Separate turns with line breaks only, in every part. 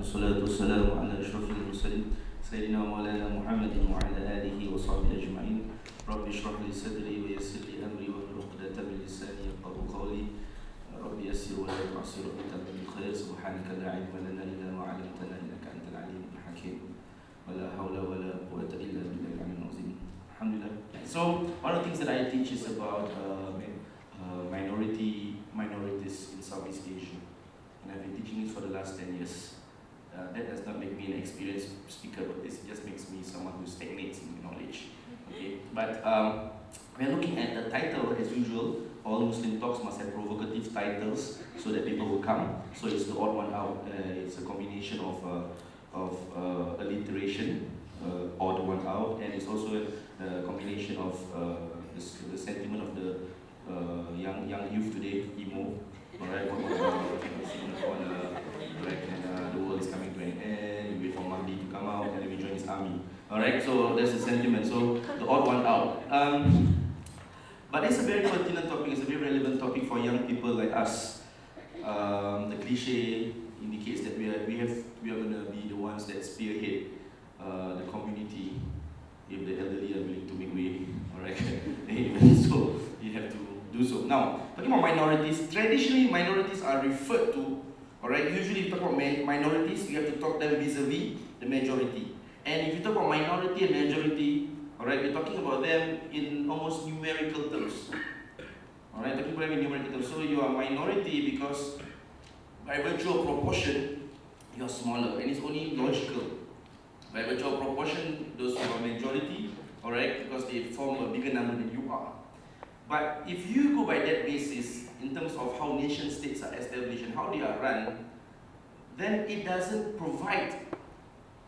والصلاة والسلام على أشرف المرسلين سيدنا مولانا محمد وعلى آله وصحبه أجمعين. رب اشرح لي صدري ويسر لي أمري واحلل عقدة من لساني يفقهوا قولي. رب يسر ولا تعسر وتمم بالخير. سبحانك لا علم لنا إلا ما علمتنا إنك أنت العليم الحكيم. ولا حول ولا قوة إلا بالله العلي العظيم. Alhamdulillah. So one of the things that I teach is about minorities in Southeast Asia, and I've been teaching it for the last 10 years. That does not make me an experienced speaker, but this just makes me someone who stagnates in knowledge. Okay, but we're looking at the title as usual. All Muslim talks must have provocative titles so that people will come. So it's the odd one out. It's a combination of alliteration, odd one out, and it's also a combination of the sentiment of the young youth today, emo. Alright, the world is coming to an end. We wait for Mahdi to come out, and then we join his army. Alright, so that's the sentiment. So the odd one out. But it's a very pertinent topic. It's a very relevant topic for young people like us. The cliche indicates that we are going to be the ones that spearhead the community if the elderly are willing to make way. Alright, so you have to do so. Now, talking about minorities, traditionally minorities are referred to. Alright, usually if you talk about minorities, you have to talk them vis-a-vis the majority. And if you talk about minority and majority, alright, we're talking about them in almost numerical terms. Alright, talking about them in numerical terms. So you are minority because by virtue of proportion, you are smaller, and it's only logical. By virtue of proportion, those who are majority, alright, because they form a bigger number than you are. But if you go by that basis, in terms of how nation states are established and how they are run, then it doesn't provide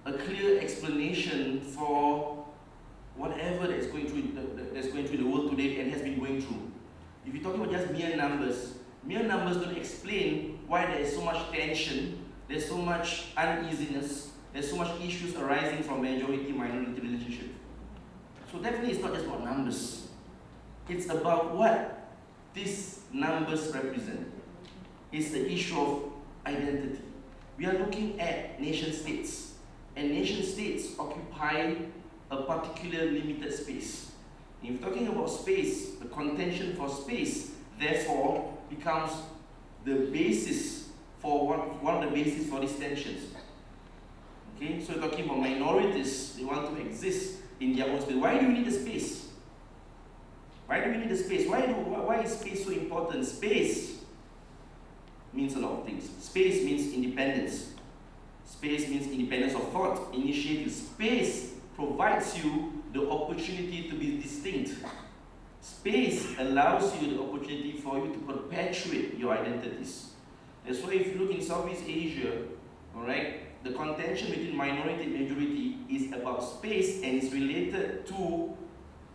a clear explanation for whatever that's going through the world today and has been going through. If you're talking about just mere numbers don't explain why there is so much tension, there's so much uneasiness, there's so much issues arising from majority-minority relationship. So definitely it's not just about numbers. It's about what these numbers represent. It's the issue of identity. We are looking at nation states, and nation states occupy a particular limited space. If you're talking about space, the contention for space, therefore, becomes the basis for one of the bases for these tensions. Okay, so we're talking about minorities. They want to exist in their own space. Why do we need a space? Why do we need a space? Why is space so important? Space means a lot of things. Space means independence. Space means independence of thought, initiative. Space provides you the opportunity to be distinct. Space allows you the opportunity for you to perpetuate your identities. That's why if you look in Southeast Asia, alright, the contention between minority and majority is about space, and is related to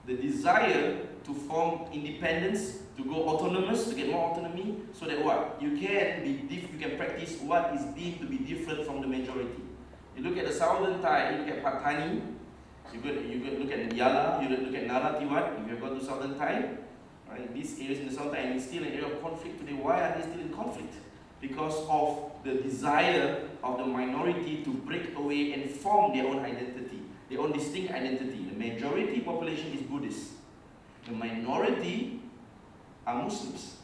the desire to form independence, to go autonomous, to get more autonomy, so that what? You can practice what is deemed to be different from the majority. You look at the southern Thai, you look at Patani, you look at Yala, you look at Naratiwat, if you've gone to southern Thai, right? These areas in the southern Thai, and it's still an area of conflict today. Why are they still in conflict? Because of the desire of the minority to break away and form their own identity, their own distinct identity. The majority population is Buddhist. The minority are Muslims.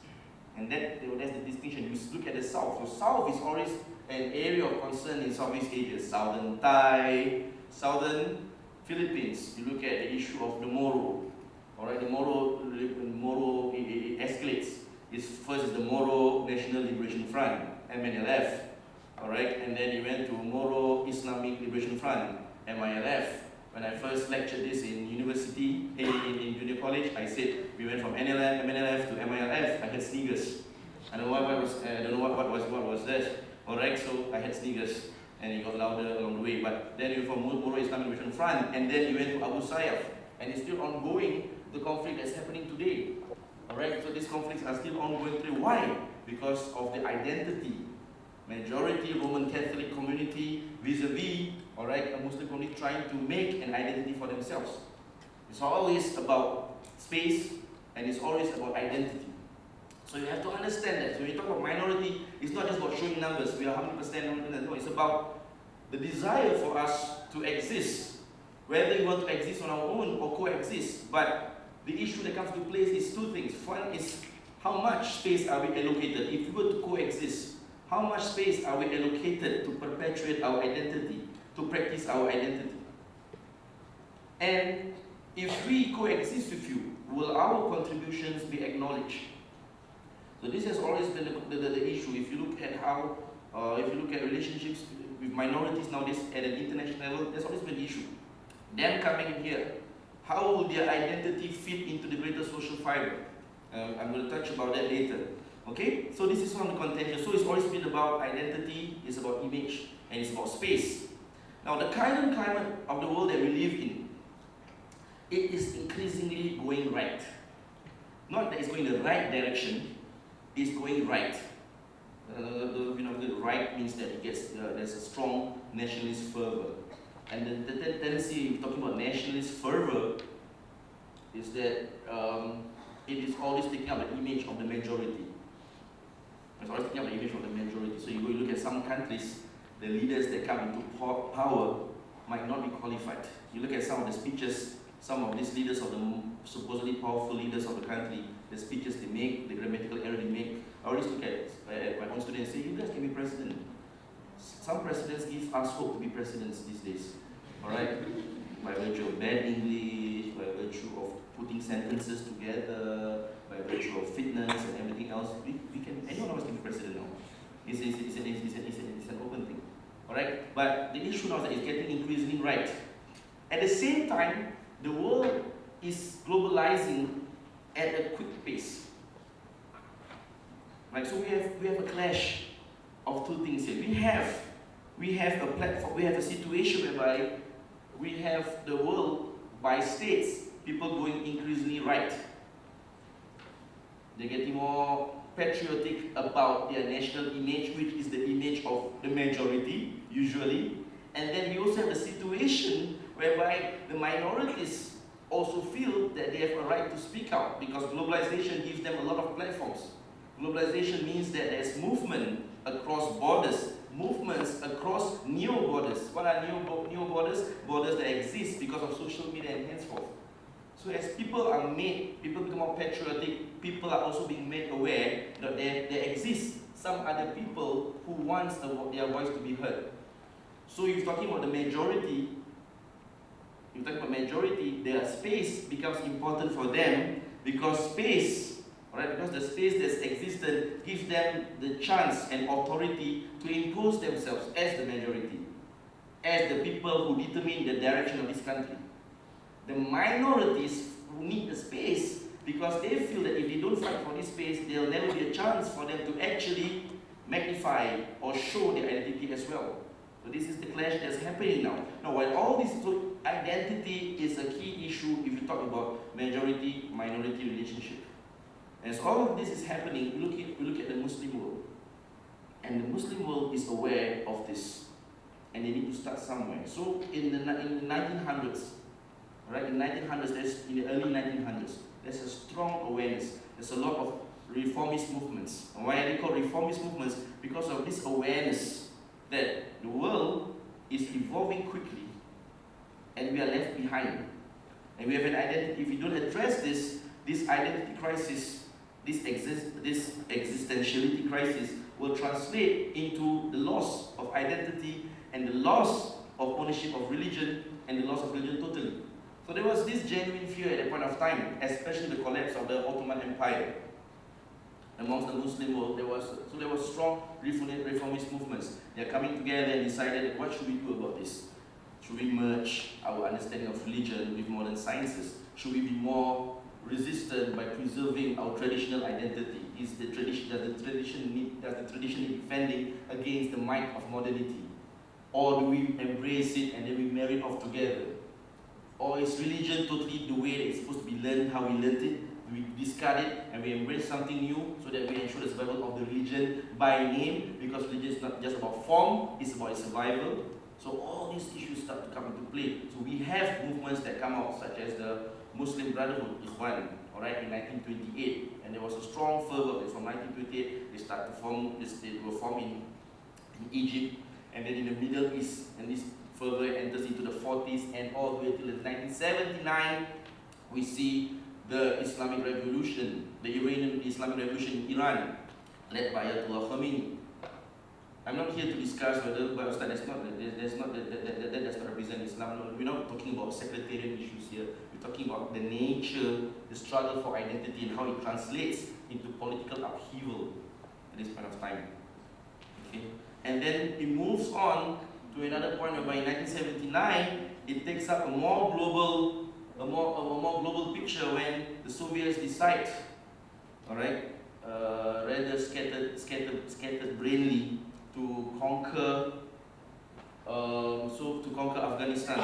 And that's the distinction. You look at the South. So South is always an area of concern in Southeast Asia. Southern Thai, Southern Philippines. You look at the issue of the Moro. Alright, the Moro it escalates. First is the Moro National Liberation Front, MNLF. Alright, and then you went to Moro Islamic Liberation Front, MILF. When I first lectured this in university, in junior college, I said we went from MNLF to MILF. I had sneakers. I don't know what was that. Alright, so I had sneakers, and it got louder along the way. But then you went from Moro Islamic Liberation Front, and then you went to Abu Sayyaf, and it's still ongoing, the conflict that's happening today. Alright, so these conflicts are still ongoing today. Why? Because of the identity. Majority Roman Catholic community vis-a-vis, alright, a Muslim community trying to make an identity for themselves. It's always about space, and it's always about identity. So you have to understand that. So when you talk about minority, it's not just about showing numbers. We are 100%, no, it's about the desire for us to exist, whether we want to exist on our own or coexist. But the issue that comes to place is two things. One is how much space are we allocated? If we were to coexist, how much space are we allocated to perpetuate our identity, to practice our identity? And if we coexist with you, will our contributions be acknowledged? So this has always been the issue. If you look at how, if you look at relationships with minorities nowadays at an international level, that's always been the issue. Them coming in here, how will their identity fit into the greater social fiber? I'm going to touch about that later. Okay, so this is one of the contention. So it's always been about identity, it's about image, and it's about space. Now the current climate of the world that we live in, it is increasingly going right. Not that it's going the right direction, it's going right. The right means that it gets there's a strong nationalist fervor, and the tendency talking about nationalist fervor is that it is always taking up the image of the majority. It's always taking up the image of the majority. So you go look at some countries, the leaders that come into power might not be qualified. You look at some of the speeches, some of these leaders of the supposedly powerful leaders of the country, the speeches they make, the grammatical error they make. I always look at my own students and say, you guys can be president. Some presidents give us hope to be presidents these days. Alright? By virtue of bad English, by virtue of putting sentences together, by virtue of fitness and everything else, we can, anyone of us can be president now. It's an open thing. Alright? But the issue now is that it's getting increasingly right. At the same time, the world is globalizing at a quick pace. Right? So we have a clash of two things here. We have a platform, we have a situation whereby we have the world by states, people going increasingly right. They're getting more patriotic about their national image, which is the image of the majority, usually. And then we also have a situation whereby the minorities also feel that they have a right to speak out, because globalization gives them a lot of platforms. Globalization means that there's movement across borders, movements across neo-borders. What are neo-borders? Borders that exist because of social media and henceforth. So as people are made, people become more patriotic, people are also being made aware that there exists some other people who want their voice to be heard. So if you're talking about the majority, their space becomes important for them, because space, right, because the space that's existed gives them the chance and authority to impose themselves as the majority, as the people who determine the direction of this country. The minorities who need the space because they feel that if they don't fight for this space, there'll never be a chance for them to actually magnify or show their identity as well. So this is the clash that's happening now. Now, while all this, so identity is a key issue if you talk about majority-minority relationship. As all of this is happening, we look at the Muslim world. And the Muslim world is aware of this. And they need to start somewhere. So in the 1900s, right, in the early 1900s, there's a strong awareness. There's a lot of reformist movements. And why are they called reformist movements? Because of this awareness that the world is evolving quickly and we are left behind. And we have an identity. If we don't address this identity crisis, this existentiality crisis will translate into the loss of identity and the loss of ownership of religion and the loss of religion totally. So there was this genuine fear at that point of time, especially the collapse of the Ottoman Empire. Amongst the Muslim world, there was strong reformist movements. They are coming together and decided, what should we do about this? Should we merge our understanding of religion with modern sciences? Should we be more resistant by preserving our traditional identity? Does the tradition need defending against the might of modernity? Or do we embrace it and then we marry it off together? Or is religion totally the way that it's supposed to be learned, how we learned it? We discard it and we embrace something new so that we ensure the survival of the religion by name, because religion is not just about form, it's about its survival. So all these issues start to come into play. So we have movements that come out, such as the Muslim Brotherhood, Ikhwan, alright, in 1928. And there was a strong fervor. From 1928, they were formed in Egypt. and then in the Middle East, and this further enters into the 40s and all the way till 1979, we see the Islamic Revolution, the Iranian Islamic Revolution in Iran, led by Ayatollah Khomeini. I'm not here to discuss whether, but Ustaz, that does not represent Islam. No, we're not talking about sectarian issues here. We're talking about the nature, the struggle for identity, and how it translates into political upheaval at this point of time. Okay? And then it moves on to another point whereby in 1979, it takes up a more global picture when the Soviets decide, all right, rather scattered brainly, to conquer Afghanistan,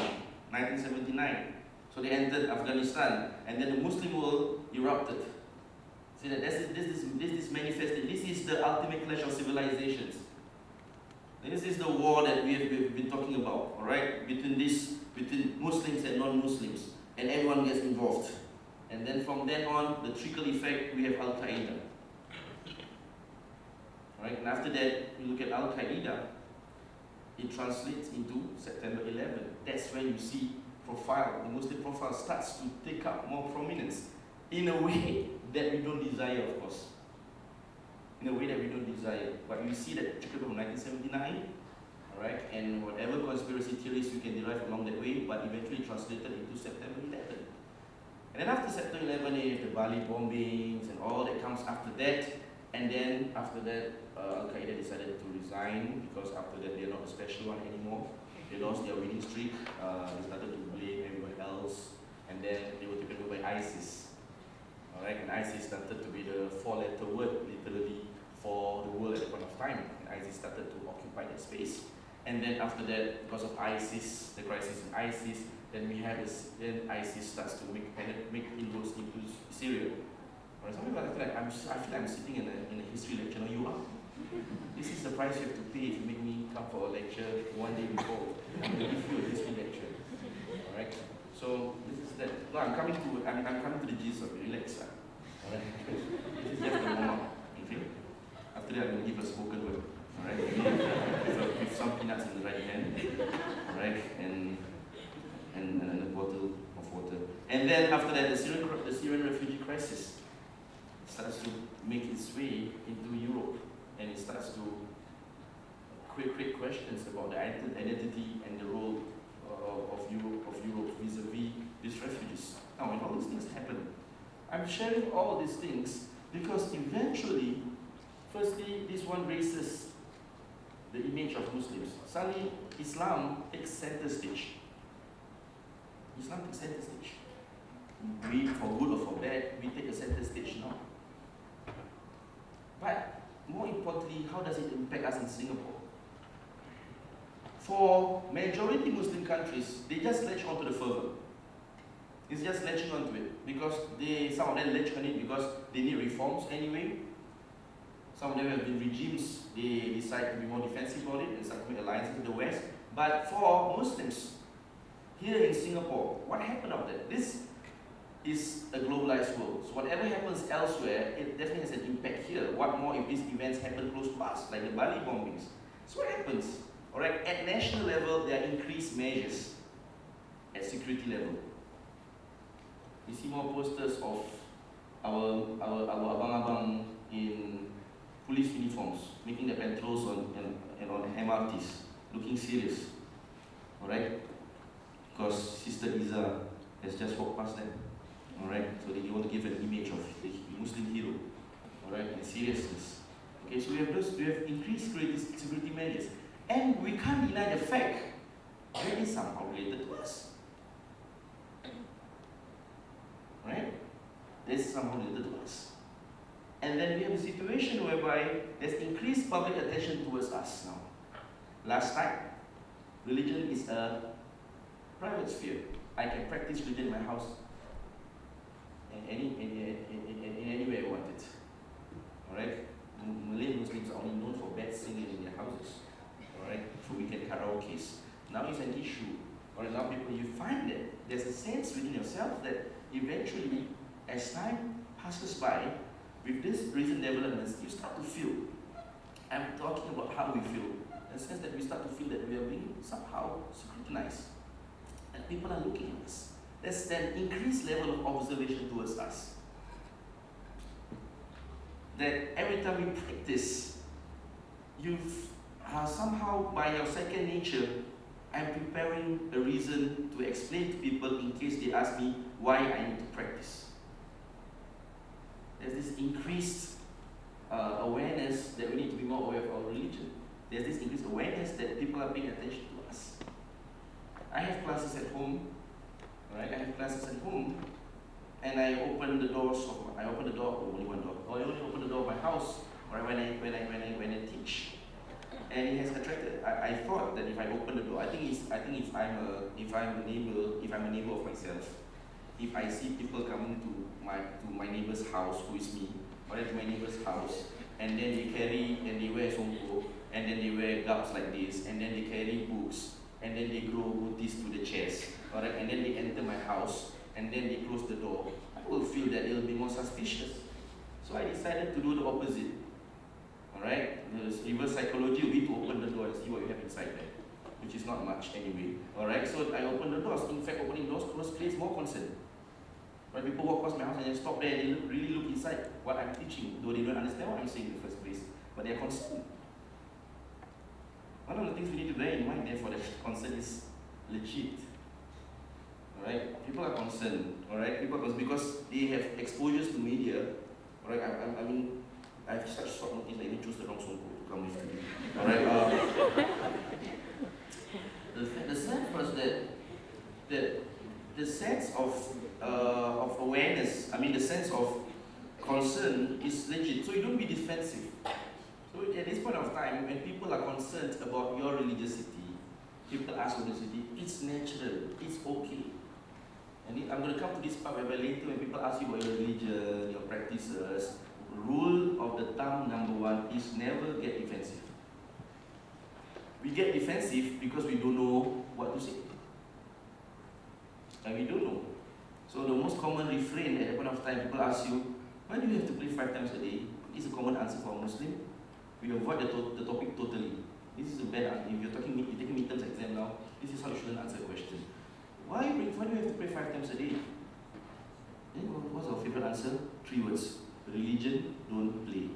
1979. So they entered Afghanistan, and then the Muslim world erupted. See that this is manifested. This is the ultimate clash of civilizations. This is the war that we have been talking about, all right, between Muslims and non-Muslims, and everyone gets involved. And then from then on, the trickle effect, we have Al Qaeda. Right? And after that, we look at Al Qaeda. It translates into September 11. That's when you see the Muslim profile starts to take up more prominence in a way that we don't desire, of course. In a way that we don't desire. But you see that trickle from 1979, all right, and whatever conspiracy theories you can derive along that way, but eventually translated into September 11. And then after September 11, you have the Bali bombings and all that comes after that. And then after that, Al Qaeda decided to resign because after that they're not the special one anymore. They lost their winning streak. They started to blame everyone else, and then they were taken over by ISIS. All right, and ISIS started to be the four-letter word, literally, for the world at that point of time. And ISIS started to occupy that space. And then after that, because of ISIS, the crisis in ISIS, then we have this. Then ISIS starts to make inroads into Syria. Some people I feel like I'm sitting in a history lecture. No, you are. This is the price you have to pay if you make me come for a lecture one day before. I'm going to give you a history lecture. All right. So this is that. No, I'm coming to the gist of it. Relax. All right. This is just the warm-up. Okay. After that, I'm going to give a spoken word. All right. With some peanuts in the right hand. All right. And a bottle of water. And then after that, the Syrian refugee crisis starts to make its way into Europe, and it starts to create questions about the identity and the role of Europe vis-a-vis these refugees. Now, when all these things happen, I'm sharing all these things because eventually, firstly, this one raises the image of Muslims. Suddenly, Islam takes center stage. Islam takes center stage. We, for good or for bad, we take a center stage now. But more importantly, how does it impact us in Singapore? For majority Muslim countries, they just latch onto the fervor. It's just latching onto it because some of them latch on it because they need reforms anyway. Some of them have been regimes, they decide to be more defensive about it and start to make alliances with the West. But for Muslims, here in Singapore, what happened out there? This is a globalized world. So whatever happens elsewhere, it definitely has an impact here. What more if these events happen close to us, like the Bali bombings? So what happens? All right, at national level, there are increased measures at security level. You see more posters of our abang-abang in police uniforms, making the patrols on MRTs, looking serious. All right, because Sister Iza has just walked past them. All right, so they want to give an image of the Muslim hero. All right, and seriousness. Okay, so we have increased security measures, and we can't deny the fact that it is somehow related to us. Right? This is somehow related to us. And then we have a situation whereby there's increased public attention towards us now. Last time, religion is a private sphere. I can practice religion in my house in any way I want it. Alright? Malay Muslims are only known for bad singing in their houses. Alright? For weekend karaoke's. Now it's an issue. Or now people, you find that there's a sense within yourself that eventually, as time passes by, with these recent developments, you start to feel. I'm talking about how we feel. in the sense that we start to feel that we are being somehow scrutinized, and people are looking at us. There's an increased level of observation towards us. That every time we practice, you've somehow, by your second nature, I'm preparing a reason to explain to people in case they ask me why I need to practice. There's this increased awareness that we need to be more aware of our religion. There's this increased awareness that people are paying attention to us. I have classes at home, right? I have classes at home, and I open the door, only one door, or I only open the door of my house, right? When I teach. And it has attracted. I thought that if I open the door, I think if I'm a neighbor of myself, if I see people coming to my neighbor's house, who is me, or to my neighbor's house, and then they wear songkok, and then they wear garbs like this, and then they carry books, and then they grow booties to the chest, alright, and then they enter my house, and then they close the door, I will feel that it will be more suspicious. So I decided to do the opposite. Alright, the reverse psychology will be to open the door and see what you have inside there, which is not much anyway. Alright, so I open the doors. In fact, opening doors creates more concern. When people walk past my house and they stop there and they really look inside what I'm teaching, though they don't understand what I'm saying in the first place, but they're concerned. One of the things we need to bear in mind, therefore, that concern is legit. Alright, people are concerned. Alright, because they have exposures to media. Alright, I mean, I have such short notice that I even choose the wrong song to come with me. Alright, the sense was that the sense of awareness, the sense of concern is legit. So you don't be defensive. So at this point of time, when people are concerned about your religiosity, people ask religiosity, it's natural, it's okay. And I'm going to come to this part where later when people ask you about your religion, your practices, rule of the thumb number one is never get defensive. We get defensive because we don't know what to say. And we don't know. So the most common refrain at that point of time, people ask you, why do you have to pray 5 times a day? It's a common answer for a Muslim. We avoid the topic totally. This is a bad answer. If you're taking midterms exam now, this is how you shouldn't answer a question. Why do you have to pray 5 times a day? Then what's our favorite answer? 3 words. Religion, don't play.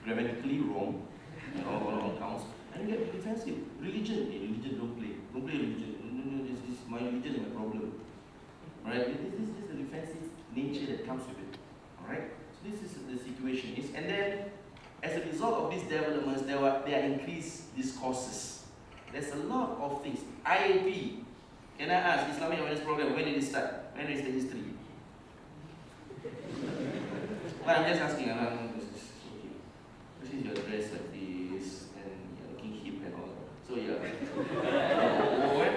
Grammatically wrong, on counts. And you get defensive. Religion, don't play. Don't play religion. No, this my religion is my problem. Right? This is the defensive nature that comes with it. Alright? So this is the situation. And then, as a result of these developments, there are increased discourses. There's a lot of things. IAP. Can I ask, Islamic Awareness Program, when did it start? When is the history? But I'm just asking, this is your dress like this, and you're looking hip and all. So yeah.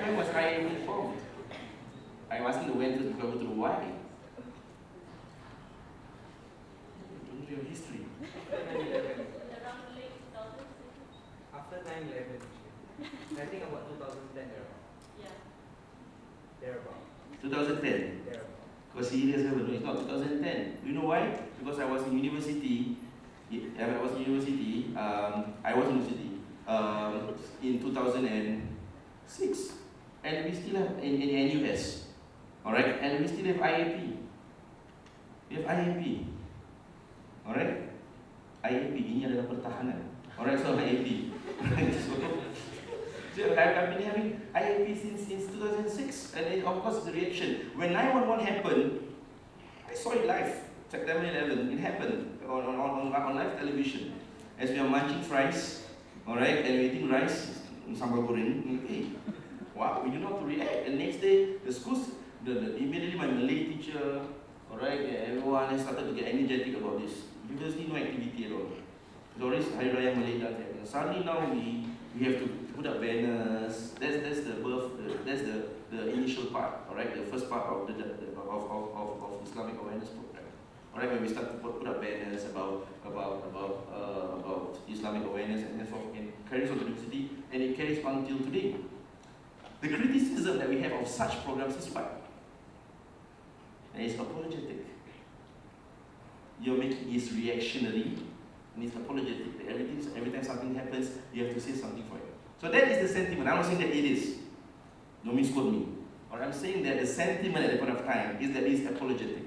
When was IAP formed? I'm asking the when to go to the why. Into your history.
Around late 2000s.
After 9/11, I think about 2010 thereabout.
Yeah.
Thereabout.
2010.
Thereabout.
Because serious, it's not 2010. Do you know why? Because I was in university. I was in university in 2006, and we still have in NUS. Alright, and we still have IAP. We have IAP. Alright, IAP ini adalah pertahanan. Alright, so IAP. So I've been having IAP since 2006, and of course the reaction when 911 happened, I saw it live. September 11, it happened on live television. As we are munching fries, alright, and eating rice, sambal goreng. Hey, wow, we do not react. And next day, the schools, immediately my Malay teacher, alright, everyone has started to get energetic about this. University no activity at all. There's always Hari Raya Malay dance happening. Suddenly now we have to put up banners. That's the initial part, alright, the first part of the Islamic Awareness Program. Alright, when we start to put up banners about Islamic awareness and so on, and carries on to the university, and it carries on till today. The criticism that we have of such programs is what? That is apologetic. You're making it reactionary, And it's apologetic. Every time something happens, you have to say something for it. So that is the sentiment. I'm not saying that it is. Don't misquote me. Or I'm saying that the sentiment at the point of time is that it's apologetic.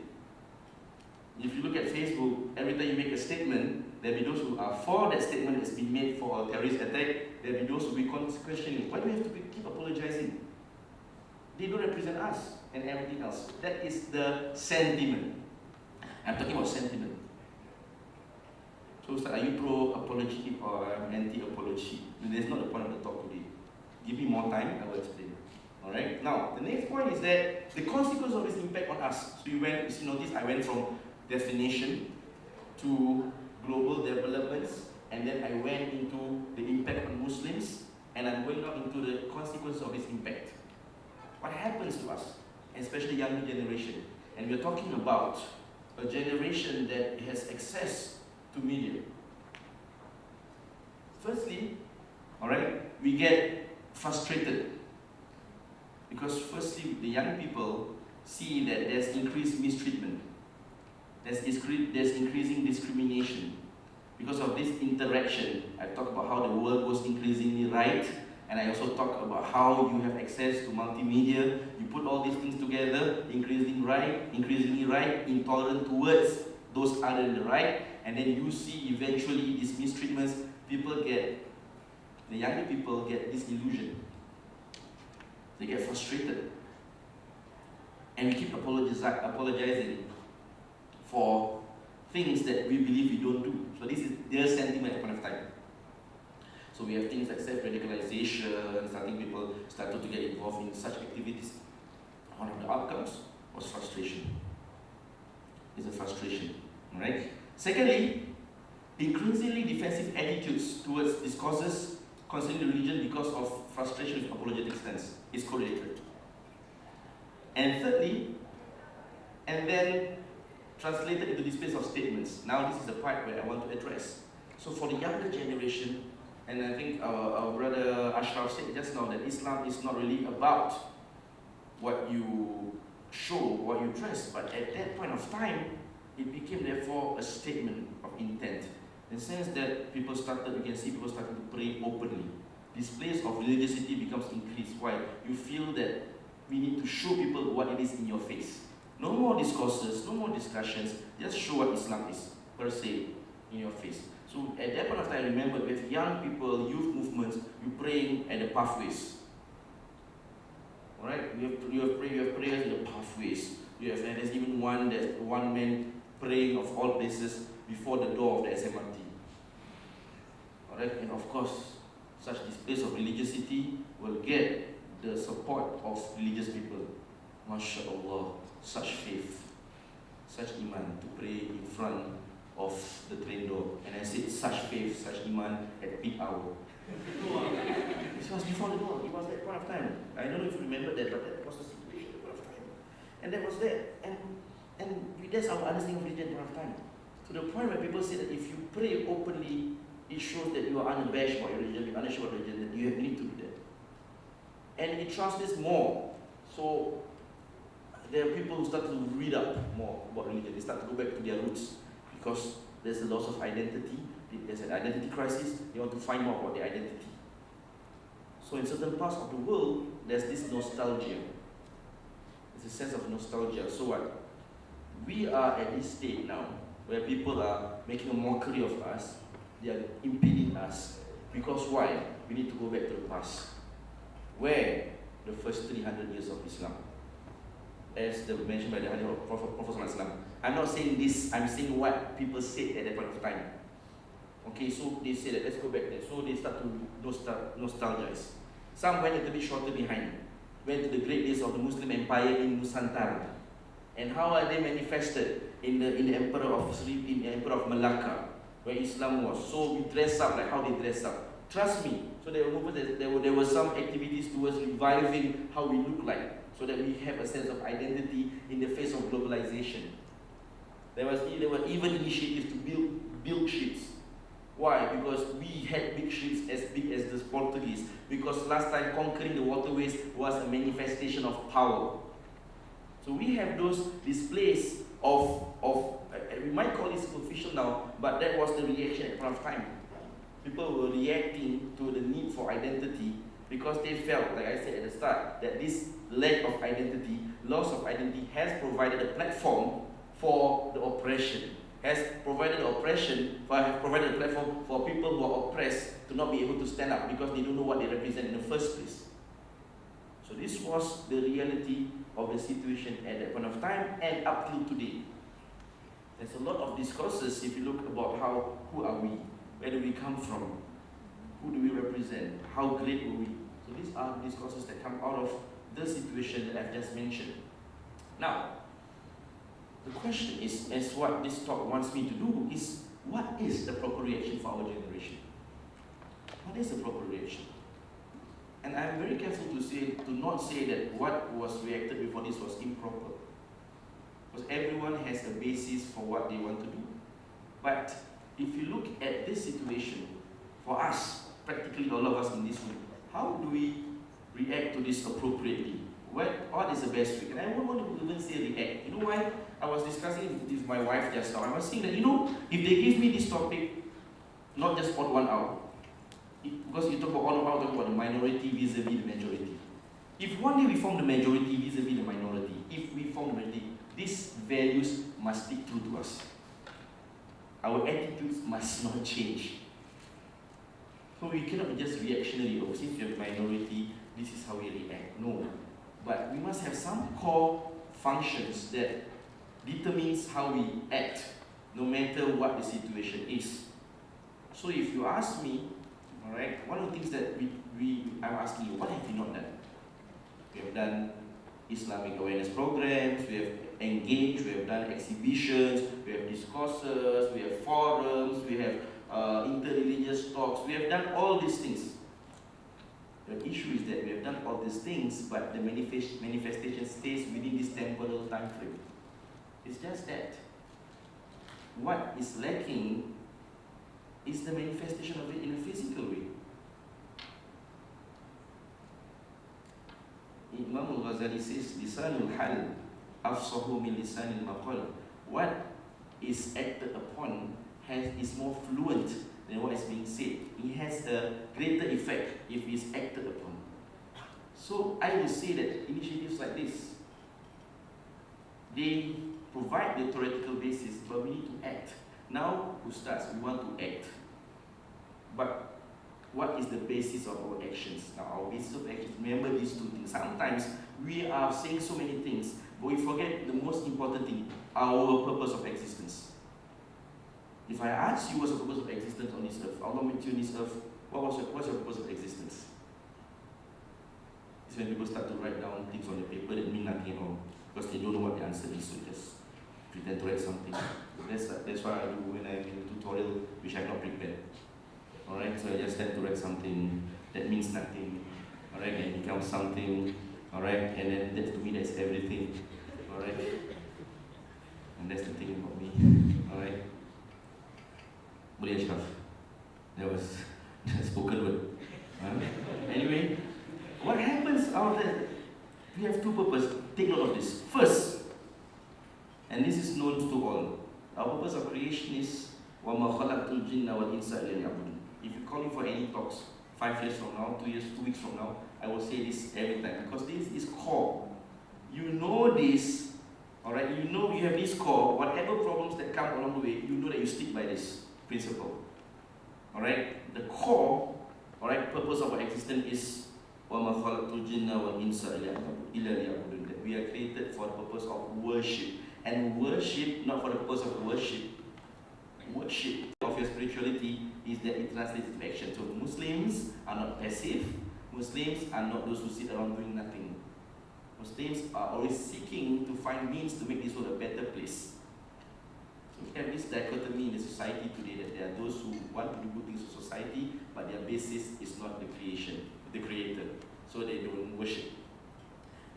If you look at Facebook, every time you make a statement, there will be those who are for that statement has been made for a terrorist attack. There will be those who will be questioning, why do we have to keep apologizing? They don't represent us and everything else. That is the sentiment. I'm talking about sentiment. So, Ustaz, are you pro-apology or anti-apology? That's not the point of the talk today. Give me more time, I will explain. Alright? Now, the next point is that the consequence of this impact on us. So you notice I went from definition to global developments, and then I went into the impact on Muslims, and I'm going now into the consequences of this impact. What happens to us, especially the younger generation? And we're talking about a generation that has access to media. Firstly, alright, we get frustrated because firstly, the young people see that there's increased mistreatment, there's increasing discrimination. Because of this interaction, I talk about how the world goes increasingly right, and I also talk about how you have access to multimedia. You put all these things together, increasingly right, intolerant towards those other than the right, and then you see eventually these mistreatments. The younger people get disillusioned. They get frustrated. And we keep apologizing for things that we believe we don't do. So this is their sentiment at the point of time. So we have things like self-radicalization, people started to get involved in such activities. One of the outcomes was frustration. It's a frustration. Alright? Secondly, increasingly defensive attitudes towards discourses concerning religion because of frustration with apologetic stance is correlated. And thirdly, and then translated into this space of statements. Now this is the part where I want to address. So for the younger generation, and I think our brother Ashraf said just now that Islam is not really about what you show, what you dress, but at that point of time, it became therefore a statement of intent. In the sense that we can see people starting to pray openly. Displays of religiosity becomes increased. Why? You feel that we need to show people what it is in your face. No more discourses, no more discussions, just show what Islam is, per se, in your face. So at that point of time, remember, with young people, youth movements, you're praying at the pathways. Alright? You have prayers in the pathways. There's even one man praying of all places before the door of the SMRT. Alright? And of course, such displays of religiosity will get the support of religious people. MashaAllah, such faith, such iman to pray in front of the train door. And I said such faith, such iman at peak hour. This was before the door. It was that point of time. I don't know if you remember that, but that was the situation at the point of time. And that was that. And that's our understanding of religion at the point of time. To the point where people say that if you pray openly, it shows that you are unabashed about your religion, you're unsure about religion, that you need to do that. And it translates more. So there are people who start to read up more about religion. They start to go back to their roots because there's a loss of identity. There's an identity crisis. They want to find more about their identity. So in certain parts of the world, there's this nostalgia. There's a sense of nostalgia. So what? We are at this state now where people are making a mockery of us. They are impeding us. Because why? We need to go back to the past. Where? The first 300 years of Islam. As mentioned by the hadith of Prophet. I'm not saying this, I'm saying what people said at that point of time. Okay, so they say that, let's go back there. So they start to nostalgize. Some went a little bit shorter behind. Went to the great days of the Muslim Empire in Nusantara. And how are they manifested in the Emperor of Malacca, where Islam was. So we dress up like how they dress up. Trust me. So there were some activities towards reviving how we look like, so that we have a sense of identity in the face of globalization. There were even initiatives to build ships. Why? Because we had big ships as big as the Portuguese. Because last time conquering the waterways was a manifestation of power. So we have those displays of we might call it superficial now, but that was the reaction at the point of time. People were reacting to the need for identity because they felt, like I said at the start, that this lack of identity, loss of identity, has provided a platform for the oppression, has provided a platform for people who are oppressed to not be able to stand up because they don't know what they represent in the first place. So this was the reality of the situation at that point of time and up till today. There's a lot of discourses if you look about who are we, where do we come from, who do we represent, how great were we. So these are discourses that come out of the situation that I've just mentioned. Now, the question is, as what this talk wants me to do, is what is the proper reaction for our generation? What is the proper reaction? And I'm very careful to not say that what was reacted before this was improper. Because everyone has a basis for what they want to do. But if you look at this situation, for us, practically all of us in this room, how do we react to this appropriately? What is the best way? And I don't want to even say react. You know why? I was discussing with my wife just now. I was saying that, if they give me this topic, not just odd one out, because you talk about odd one out, talk about the minority vis-a-vis the majority. If one day we form the majority vis-a-vis the minority, if we form the majority, these values must stick true to us. Our attitudes must not change. So we cannot be just reactionary, since we are minority, this is how we react. No. But we must have some core functions that determines how we act, no matter what the situation is. So if you ask me, alright, one of the things that I'm asking you, what have we not done? We have done Islamic awareness programs, we have engaged, we have done exhibitions, we have discourses, we have forums, we have interreligious talks, we have done all these things. The issue is that we have done all these things, but the manifestation stays within this temporal time frame. It's just that what is lacking is the manifestation of it in a physical way. Imam al-Ghazali says, Lisanul hal afsahu min lisanil maqal. What is acted upon is more fluent than what is being said. It has a greater effect if it is acted upon. So I would say that initiatives like this, they provide the theoretical basis, but we need to act. Now, Ustaz, we want to act. But what is the basis of our actions? Now, our basis of actions, remember these two things. Sometimes we are saying so many things, but we forget the most important thing, our purpose of existence. If I ask you what's the purpose of existence on this earth, Allah made you on this earth, what's your purpose of existence? It's when people start to write down things on the paper that mean nothing at all, because they don't know what the answer is, so just pretend to write something. That's why I do when I'm in a tutorial which I've not prepared. Alright, so I just tend to write something that means nothing, alright, and becomes something, alright, and then that to me that's everything, alright, and that's the thing about me, alright. Boleh Ashraf, that was a spoken word. Anyway, what happens out there? We have two purposes. Take note of this. First, and this is known to all, our purpose of creation is وَمَا خَلَقْتُ الْجِنَّ وَالْإِنسَ إِلَّا لِيَعْبُدُونِ. If you call me for any talks, 5 years from now, 2 years, 2 weeks from now, I will say this every time, because this is core. You know this, alright, you know you have this core, whatever problems that come along the way, you know that you stick by this principle. Alright, the core, alright, purpose of our existence is وَمَا خَلَقْتُ الْجِنَّ وَالْإِنسَ إِلَّا لِيَعْبُدُونِ, that we are created for the purpose of worship. And worship, not for the purpose of worship. Worship of your spirituality is that it translates into action. So Muslims are not passive. Muslims are not those who sit around doing nothing. Muslims are always seeking to find means to make this world a better place. So we have this dichotomy in the society today, that there are those who want to do good things for society, but their basis is not the creator. So they don't worship.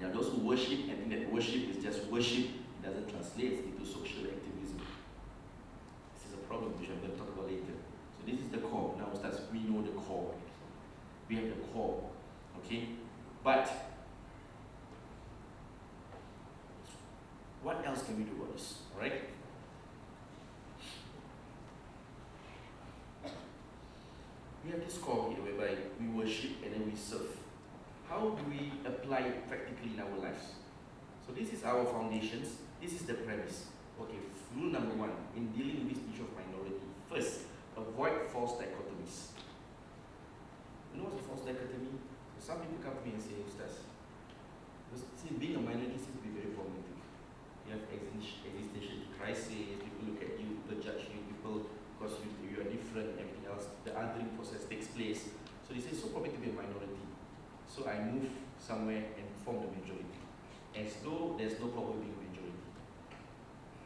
There are those who worship and think that worship is just worship. It doesn't translate into social activism. This is a problem which I'm going to talk about later. So this is the core. Now we know the core. We have the core. Okay? But what else can we do about this? Alright? we have this core here whereby we worship and then we serve. How do we apply it practically in our lives? So this is our foundations. This is the premise. Okay, rule number one in dealing with this issue of minority. First, avoid false dichotomies. You know what's a false dichotomy? So some people come to me and say, Ustaz, see, being a minority seems to be very problematic. You have existential crisis, people look at you, people judge you, people, because you are different and everything else, the othering process takes place. So they say, it's so probably to be a minority. So I move somewhere and form the majority. As though there's no problem being a majority.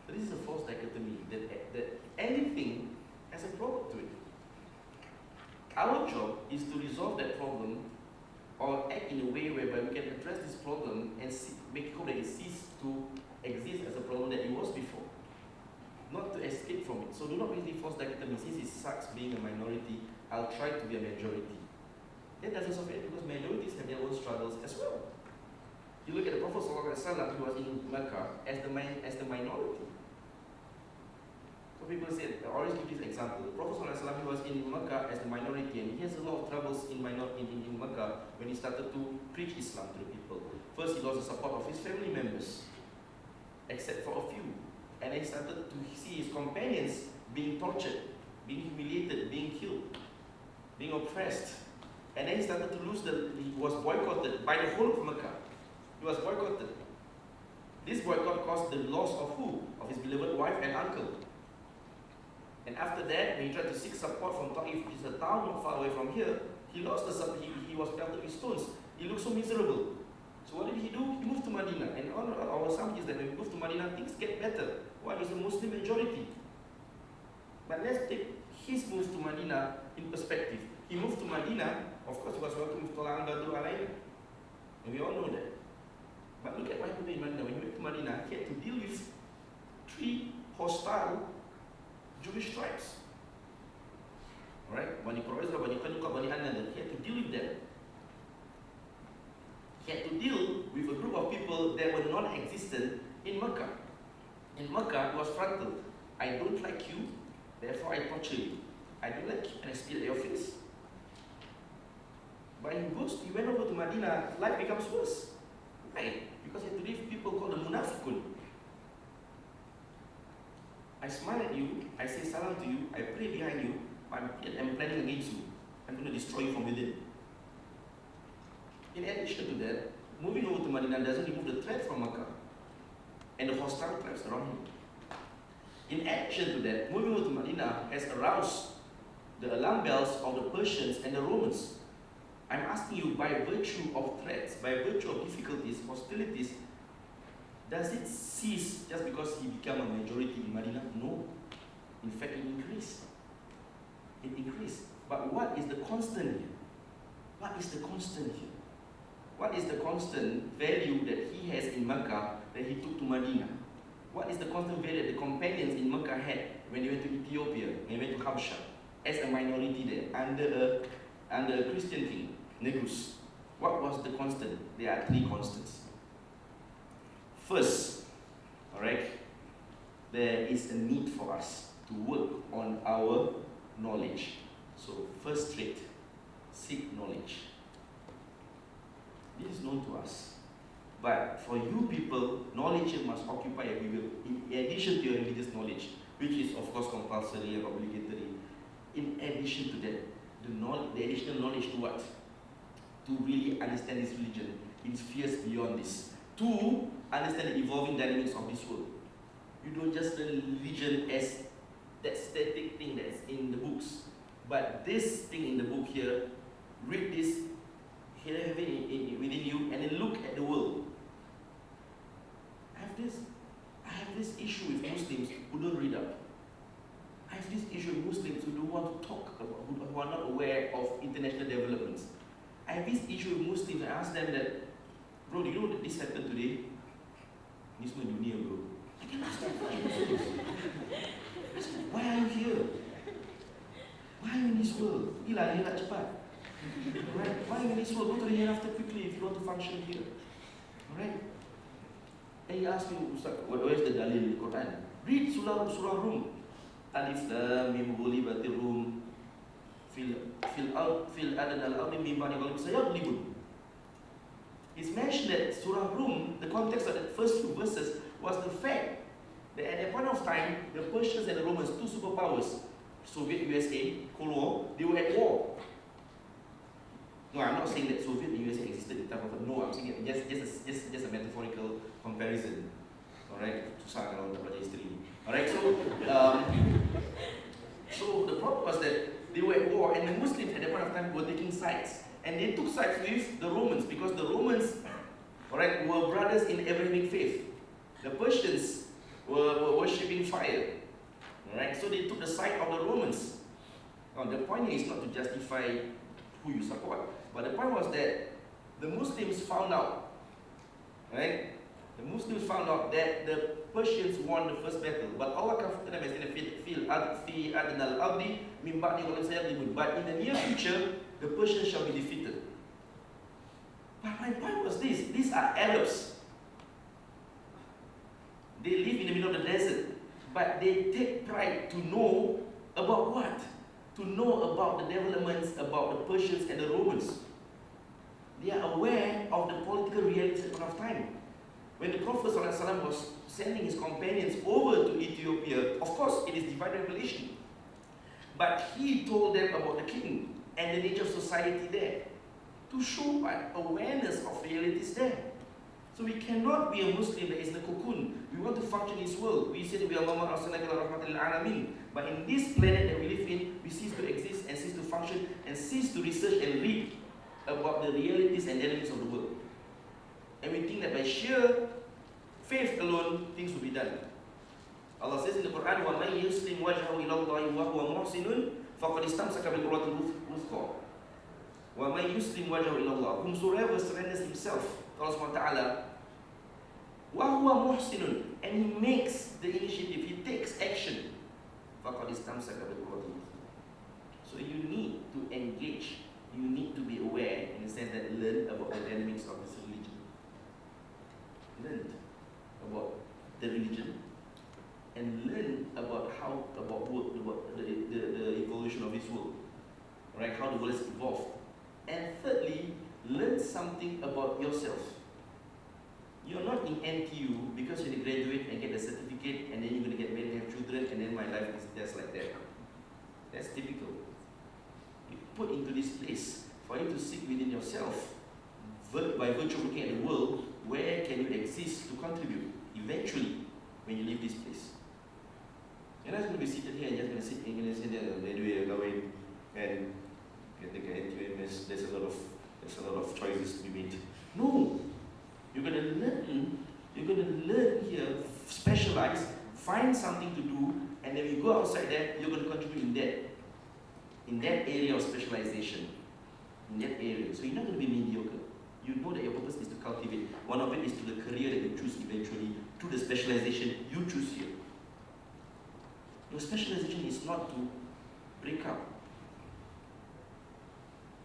So this is a false dichotomy, that anything has a problem to it. Our job is to resolve that problem or act in a way whereby we can address this problem and make sure that it ceases to exist as a problem that it was before. Not to escape from it. So do not really false dichotomy. Since it sucks being a minority, I'll try to be a majority. That doesn't solve it because minorities have their own struggles as well. You look at the Prophet ﷺ, he was in Mecca as the minority. So people say, I always give this example. The Prophet ﷺ, he was in Mecca as the minority, and he has a lot of troubles in Mecca when he started to preach Islam to the people. First, he lost the support of his family members, except for a few. And then he started to see his companions being tortured, being humiliated, being killed, being oppressed. And then he started to he was boycotted by the whole of Mecca. He was boycotted. This boycott caused the loss of who? Of his beloved wife and uncle. And after that, when he tried to seek support from Ta'if, which is a town not far away from here, he lost the support. He was pelted with stones. He looked so miserable. So what did he do? He moved to Medina. And our assumption is that when he moved to Medina, things get better. Why? He's a Muslim majority. But let's take his move to Medina in perspective. He moved to Medina, of course he was welcome with Tolan Badru Alayhi. And we all know that. But look at what happened in Medina. When he went to Medina, he had to deal with 3 hostile Jewish tribes. Alright? Bani Qurayza, Bani Qanuqa, Bani Anad. He had to deal with them. He had to deal with a group of people that were non-existent in Mecca. In Mecca, it was frontal. I don't like you, therefore I torture you. I don't like you and I spit at your face. But he went over to Medina, life becomes worse. Why? Because he had to live with people called the Munafiqun. I smile at you, I say salam to you, I pray behind you, I'm planning against you. I'm going to destroy you from within. In addition to that, moving over to Medina doesn't remove the threat from Mecca and the hostile tribes around him. In addition to that, moving over to Medina has aroused the alarm bells of the Persians and the Romans. I'm asking you, by virtue of threats, by virtue of difficulties, hostilities, does it cease just because he became a majority in Medina? No. In fact, it increased. It increased. But what is the constant here? What is the constant here? What is the constant value that he has in Mecca that he took to Medina? What is the constant value that the companions in Mecca had when they went to Ethiopia, when they went to Habsha, as a minority there, under a Christian king, Negus? What was the constant? There are 3 constants. First, alright, there is a need for us to work on our knowledge. So, first trait, seek knowledge. This is known to us. But for you people, knowledge must occupy a will. In addition to your religious knowledge, which is of course compulsory and obligatory, in addition to that, the additional knowledge to what? To really understand this religion in spheres beyond this. To understand the evolving dynamics of this world. You don't just learn religion as that static thing that's in the books. But this thing in the book here, read this, have it within you, and then look at the world. I have this issue with Muslims who don't read up. I have this issue with Muslims who don't want to talk about, who are not aware of international developments. I have this issue with Muslims. I ask them that, bro, do you know that this happened today? This is my dunia, bro. I can ask them, why are you here? Why are you in this world? Hilang cepat. Alright? Why are you in this world? Go to the hereafter quickly if you want to function here. Alright? And he asked me, Ustaz, where is the dalil in the Quran? Read Surah Rum. Alif Lam Mim Ghulibatir Rum fil fil adna al-ardi min ba'di ghalibin sayaghlibun. It's mentioned that Surah Rum, the context of the first few verses was the fact that at that point of time, the Persians and the Romans, two superpowers, Soviet, USA, Cold War, they were at war. No, I'm not saying that Soviet and USA existed in time of a no, I'm saying it just a metaphorical comparison. Alright, susah kalau nak belajar history. Alright, so the problem was that they were at war and the Muslims at that point of time were taking sides. And they took sides with the Romans because the Romans, alright, were brothers in Abrahamic faith. The Persians were worshipping fire. Alright, so they took the side of the Romans. Now the point is not to justify who you support, but the point was that the Muslims found out, right? The Muslims found out that the Persians won the first battle, but Allah kafirkan fil adnal ardi min ba'di ghalibin sayaghlibun. But in the near future, the Persians shall be defeated. But my point was this: these are Arabs. They live in the middle of the desert, but they take pride to know about what? To know about the developments about the Persians and the Romans. They are aware of the political realities at the point of time. When the Prophet ﷺ was sending his companions over to Ethiopia, of course it is divine revelation, but he told them about the king and the nature of society there, to show what awareness of realities there. So we cannot be a Muslim that is in a cocoon. We want to function in this world. We say that we are Muhammad Rasulullah, but in this planet that we live in, we cease to exist and cease to function and cease to research and read about the realities and dynamics of the world. And we think that by sheer faith alone, things will be done. Allah says in the Quran, وَمَنْ يُسْلِمْ وَجْهَهُ إِلَى اللَّهِ وَهُوَ مُحْسِنٌ فَقَدْ اسْتَمْسَكَ بِالْعُرْوَةِ الْوُثْقَى. وَمَنْ يُسْلِمْ وَجْهَهُ إِلَى اللَّهِ, whomsoever surrenders himself to Allah subhanahu wa ta'ala, وَهُوَ مُحْسِنٌ, and he makes the initiative, he takes action, فَقَدْ اسْتَمْسَكَ بِالْعُرْوَةِ الْوُثْقَى. So you need to engage, you need to be aware in the sense that learn about the dynamics of this religion. Learn about the religion and learn about how about the evolution of this world, right? How the world has evolved. And thirdly, learn something about yourself. You're not in NTU because you're going to graduate and get a certificate and then you're going to get married and have children and then my life is just like that. That's typical. You put into this place for you to seek within yourself by virtue of looking at the world. Where can you exist to contribute eventually when you leave this place? You're not going to be seated here and just going to sit and say that graduate, going and get the NTUMS. There's a lot of choices to be made. No, you're going to learn here, specialize, find something to do, and then you go outside that, you're going to contribute in that area of specialization, in that area. So you're not going to be mediocre. You know that your purpose is to cultivate. One of it is to the career that you choose eventually, to the specialization you choose here. Your specialization is not to break up.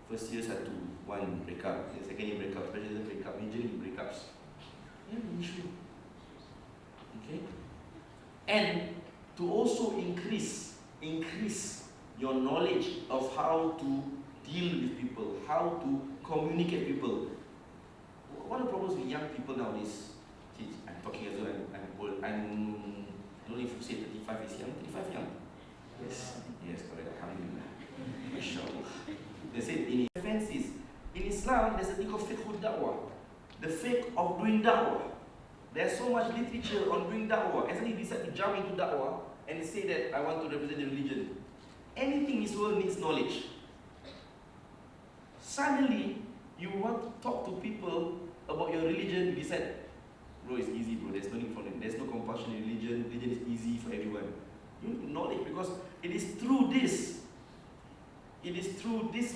First year satu, one break up. Second year break up, specialization break up, majorly breakups. You have an issue. Okay? And to also increase your knowledge of how to deal with people, how to communicate with people. One of the problems with young people nowadays, I'm talking as though I'm old, I don't know if you say 35 is young, 35 young. Yes, correct, alhamdulillah. Mashallah. They say in offenses. In Islam, there's a thing called fiqh da'wah, the fiqh of doing da'wah. There's so much literature on doing da'wah, and suddenly you decide to jump into da'wah and say that I want to represent the religion. Anything in this world needs knowledge. Suddenly, you want to talk to people about your religion, you decide, bro, it's easy, bro, there's no need for it. There's no compulsion in religion is easy for everyone. You need knowledge because it is through this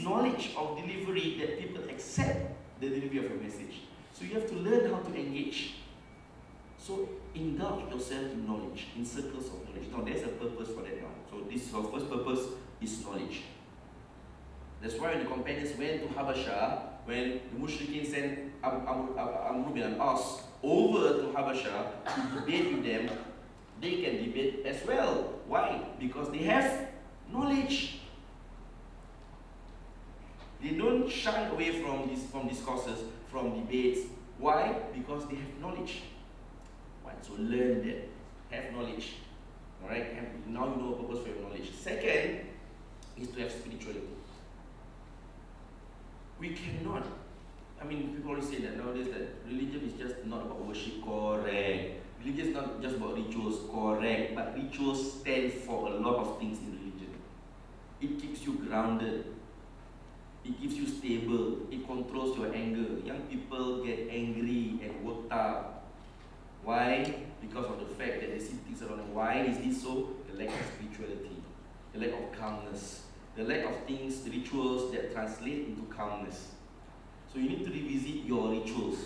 knowledge of delivery that people accept the delivery of a message. So you have to learn how to engage. So indulge yourself in knowledge, in circles of knowledge. Now there's a purpose for that now. So this is our first purpose, is knowledge. That's why when the companions went to Habasha, when the Mushrikeen sent Amr bin al-As over to Habasha to debate with them, they can debate as well. Why? Because they have knowledge. don't shun away from discourses, from debates. Why? Because they have knowledge. Right? So learn that. Have knowledge. Alright? Now you know a purpose for your knowledge. Second is to have spirituality. We cannot, people always say that nowadays that religion is just not about worship, correct. Religion is not just about rituals, correct. But rituals stand for a lot of things in religion. It keeps you grounded. It keeps you stable. It controls your anger. Young people get angry and worked up. Why? Because of the fact that they see things around them. Why is this so? The lack of spirituality, the lack of calmness, the lack of things, rituals that translate into calmness. So you need to revisit your rituals.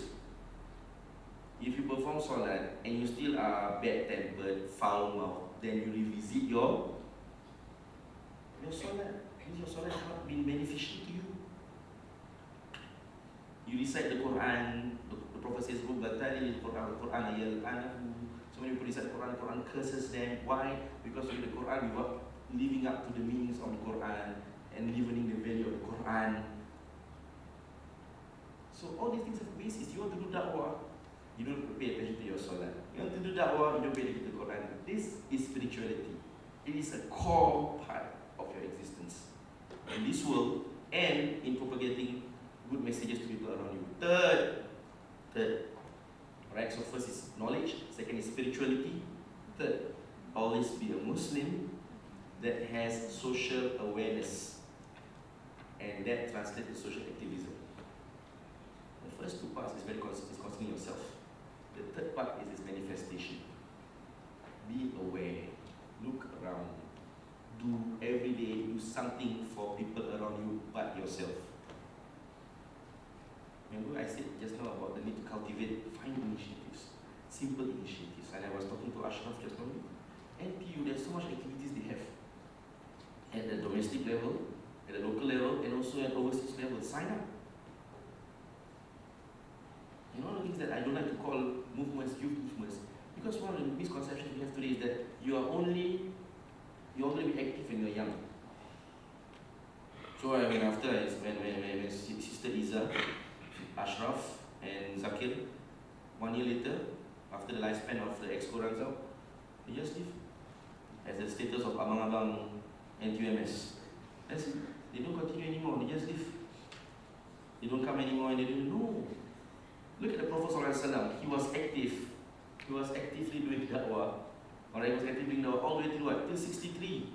If you perform salat and you still are bad-tempered, foul-mouthed, then you revisit your salat. Because your salat has not been beneficial to you. You recite the Quran, the Prophet says, so many people recite the Quran curses them. Why? Because in the Quran you are living up to the meanings of the Quran and living the value of the Quran. So all these things have basis. You want to do da'wah, you don't pay attention to your salat. You want to do da'wah, you don't pay attention to the Quran. This is spirituality. It is a core part of your existence in this world and in propagating good messages to people around you. Third. Alright, so first is knowledge, second is spirituality, third, always be a Muslim that has social awareness, and that translates to social activism. The first two parts is concerning yourself. The third part is its manifestation. Be aware, look around, do every day, do something for people around you but yourself. Remember I said just now about the need to find initiatives, simple initiatives. And I was talking to Ashraf just now. NTU, there's so much activities they have at the domestic level, at the local level, and also at overseas level. Sign up. And one of the things that I don't like to call movements, youth movements, because one of the misconceptions we have today is that you only be active when you're young. So after when Sister Iza, Ashraf and Zakir, 1 year later, after the lifespan of the exco runs out, they just leave as the status of Abang-Abang NQMS. That's it. They don't continue anymore, they just leave. They don't come anymore and they don't know. Look at the Prophet ﷺ. He was active. He was actively doing da'wah. Alright, he was actively doing da'wah all the way till what? Till 63.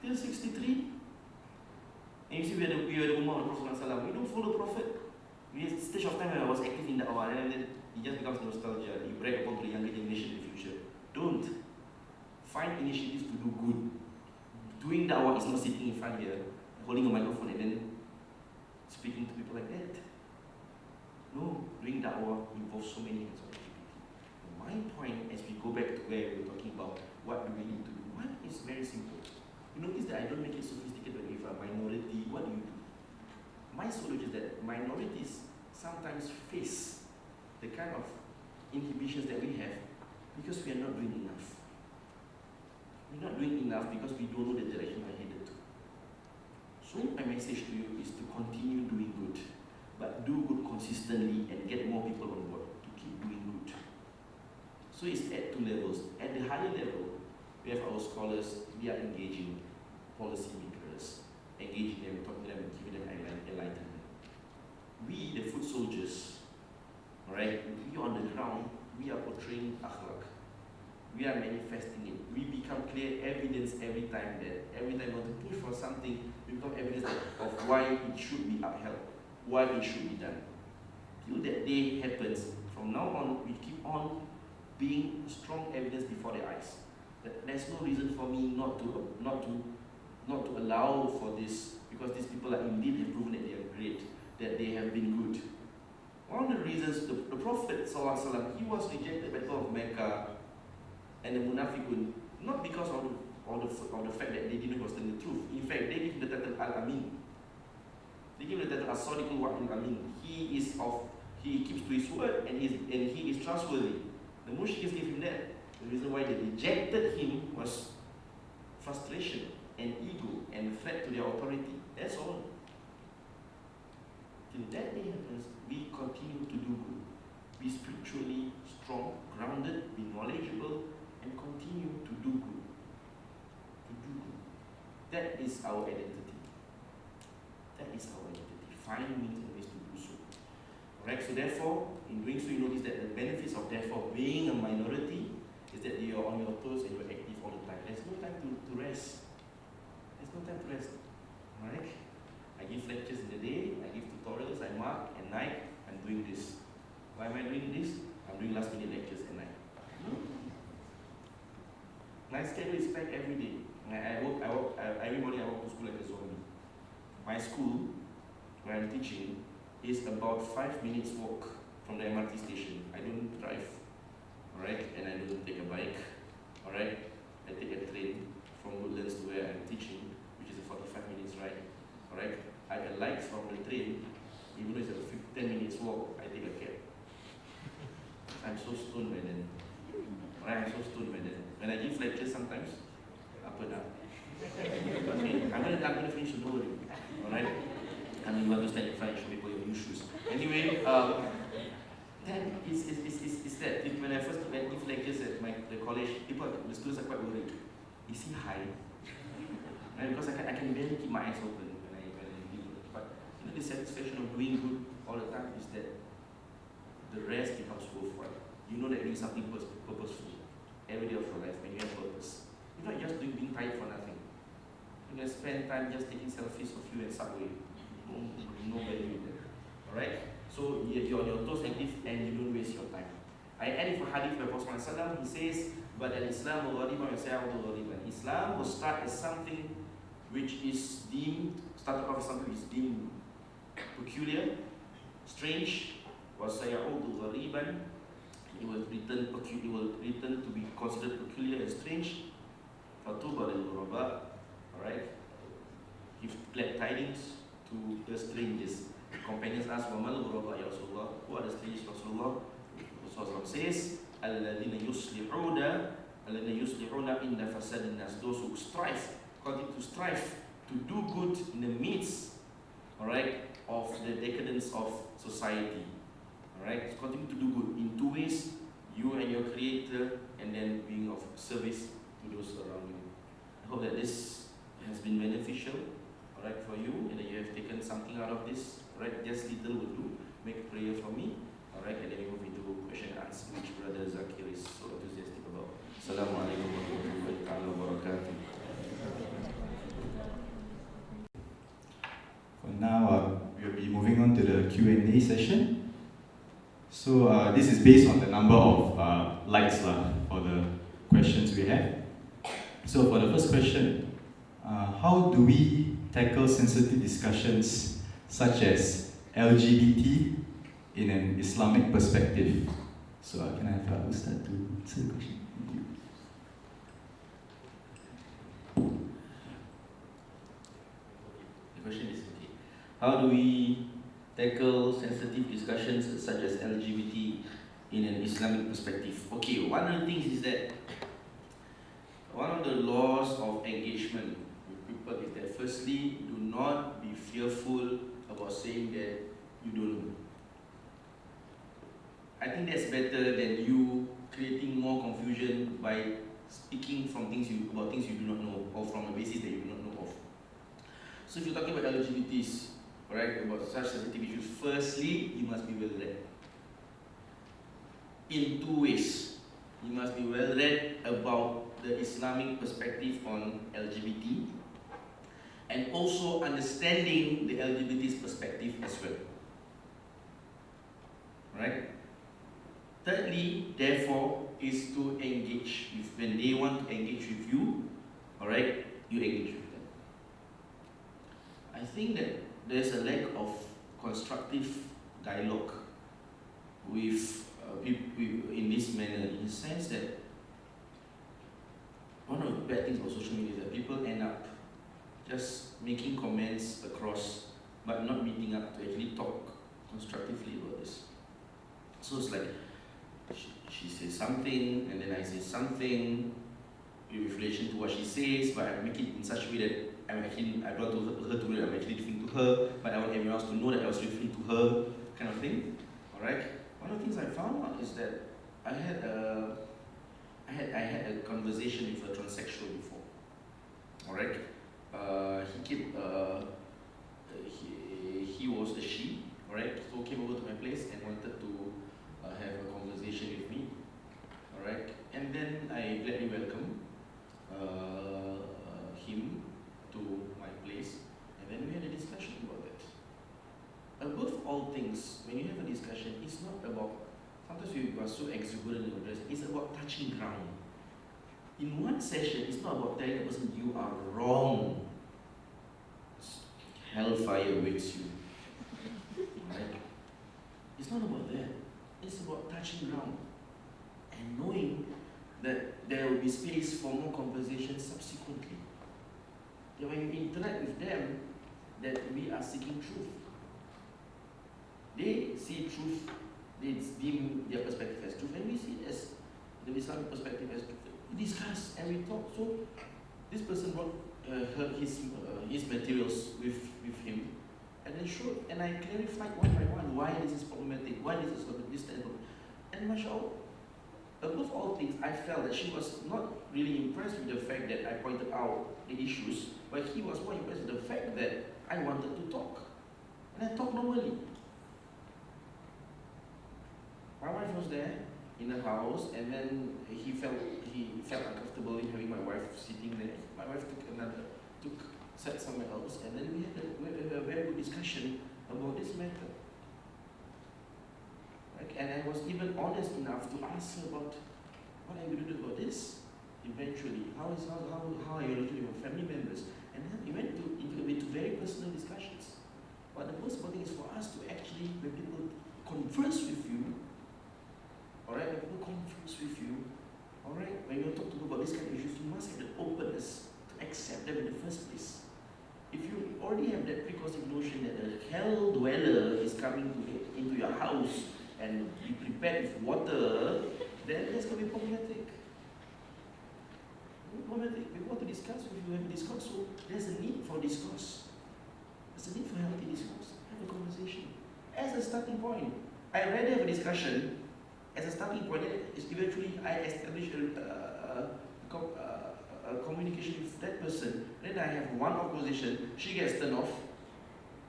Till 63. And you see we are the Ummah of the Prophet ﷺ. We don't follow the Prophet. We had a stage of time when I was active in da'wah, and then it just becomes nostalgia. You brag upon to the younger generation in the future. Don't. Find initiatives to do good. Doing da'wah is not sitting in front here, holding a microphone and then speaking to people like that. No, doing da'wah involves so many kinds of activity. My point, as we go back to where we were talking about what do we need to do, one is very simple. You notice that I don't make it sophisticated when you have a minority. What do you do? My solution is that minorities sometimes face the kind of inhibitions that we have because we are not doing enough. We're not doing enough because we don't know the direction we're headed to. So my message to you is to continue doing good, but do good consistently and get more people on board to keep doing good. So it's at two levels. At the higher level, we have our scholars, we are engaging policy makers, engaging them, talking to them, giving them enlightenment. We, the foot soldiers, alright, we on the ground, we are portraying akhlaq. We are manifesting it. We become clear evidence every time we want to push for something, we become evidence of why it should be upheld, why it should be done. Till that day happens, from now on, we keep on being strong evidence before their eyes. That there's no reason for me not to allow for this, because these people are indeed have proven that they are great, that they have been good. One of the reasons the Prophet ﷺ, he was rejected by the people of Mecca and the Munafiqun, not because of the fact that they didn't understand the truth. In fact, they gave him the title Al-Amin. They gave him the title As-Sadiqul Wa'dul Amin. He keeps to his word and he is trustworthy. The Mushriks gave him that. The reason why they rejected him was frustration and ego and threat to their authority. That's all. till that day happens, we continue to do good. Be spiritually strong, grounded, be knowledgeable, and continue to do good. To do good. That is our identity. That is our identity. Find means and ways to do so. Alright, so therefore, in doing so, you notice that the benefits of therefore being a minority is that you're on your toes and you're active all the time. There's no time to rest. There's no time to rest. Alright? I give lectures in the day, I give tutorials, I mark, at night, I'm doing this. Why am I doing this? I'm doing last minute lectures at night. My schedule is packed every day. Every morning I walk to school like a zombie. My school, where I'm teaching, is about 5 minutes walk from the MRT station. I don't drive, alright, and I don't take a bike, alright. I take a train from Woodlands to where I'm teaching, which is a 45 minutes ride, alright. I alight from the train, even though it's a 10 minutes walk, I take a cab. I'm so stoned by then. Alright, I'm so stoned by then. When I give lectures sometimes, up and down. Okay, I'm gonna finish, don't worry. Alright? I mean, you understand if I show people your new shoes. Anyway, then it's that. When I first give lectures at the college, the students are quite worried. Is he high? Right? Because I can barely keep my eyes open when I give. But you know, the satisfaction of doing good all the time is that the rest becomes worthwhile. You know that you're doing something purposeful every day of your life when you have purpose. You're not just being tired for nothing. You can spend time just taking selfies of you and Subway. No value in that. Alright? So you're on your toes active and you don't waste your time. I added for hadith by Prophet ﷺ, he says, but al-Islam Islam will start as something which is started off as something which is deemed peculiar, strange, وَسَيَعُودُ غَرِيبًا, it will return to be considered peculiar and strange. فَطُوبَى لِلْغُرَبَاءِ, alright? Give glad tidings to the strangers. The companions ask, وَمَا الْغُرَبَاءِ يَا رَسُولَ اللَّهِ, who are the strangers, Rasulullah? Rasulullah says, الَّذِينَ يُصْلِحُونَ إِنَّ فَسَادِ النَّاسِ, those who strive, continue to strive to do good in the midst, alright, of the decadence of society. Alright, so continue to do good in two ways, you and your creator, and then being of service to those around you. I hope that this has been beneficial, alright, for you, and that you have taken something out of this. Alright, just little will do. Make a prayer for me. Alright, and then we move into question and answer, which Brother Zakir is so enthusiastic about. Assalamu alaikum warahmatullahi wabarakatuh.
For now, we'll be moving on to the Q&A session. So this is based on the number of likes for the questions we have. So for the first question, how do we tackle sensitive discussions such as LGBT in an Islamic perspective? So can I have Ustaz to answer the question? Thank you.
The question is, how do we tackle sensitive discussions such as LGBT in an Islamic perspective? Okay, one of the things is that one of the laws of engagement with people is that firstly, do not be fearful about saying that you don't know. I think that's better than you creating more confusion by speaking about things you do not know, or from a basis that you do not know of. So if you're talking about LGBTs, right, about such sensitive issues, firstly, you must be well read. In two ways. You must be well read about the Islamic perspective on LGBT, and also understanding the LGBT's perspective as well. Right? Thirdly, therefore, is to engage. When they want to engage with you, alright, you engage with them. I think that there's a lack of constructive dialogue with people in this manner, in the sense that one of the bad things about social media is that people end up just making comments across, but not meeting up to actually talk constructively about this. So it's like, she says something, and then I say something with relation to what she says, but I make it in such a way that I don't want her to know that I'm actually referring to her, but I want everyone else to know that I was referring to her, kind of thing. Alright? One of the things I found out is that I had a conversation with a transsexual before. Alright? He was a she, alright? So came over to my place and wanted to have a conversation with me. Alright? And then I gladly welcomed him to my place, and then we had a discussion about that. Above all things, when you have a discussion, it's not about, sometimes we are so exuberant in address, it's about touching ground. In one session, it's not about telling the person you are wrong. Hellfire awaits you. Right? It's not about that. It's about touching ground and knowing that there will be space for more conversation subsequently. That when you interact with them, that we are seeking truth. They see truth, they deem their perspective as truth, and we see it as the Islamic perspective as truth. We discuss and we talk. So this person brought his materials with him, and then showed, and I clarified one by one why this is problematic, why this is this, and mashallah, above all things, I felt that she was not really impressed with the fact that I pointed out the issues, but he was more impressed with the fact that I wanted to talk. And I talked normally. My wife was there in the house, and then he felt uncomfortable in having my wife sitting there. My wife sat somewhere else, and then we had a very good discussion about this matter. And I was even honest enough to ask her about what are you going to do about this eventually. How are you looking at your family members? And then we went into very personal discussions. But the most important thing is for us to actually, when people converse with you, alright, when people converse with you, alright, when you talk to them about this kind of issues, you must have the openness to accept them in the first place. If you already have that preconceived notion that a hell dweller is coming into your house and be prepared with water, then that's going to be problematic. We want to discuss with you, have a discourse, so there's a need for discourse. There's a need for healthy discourse. Have a conversation. As a starting point, I rather have a discussion as a starting point, eventually I establish a communication with that person, then I have one opposition, she gets turned off,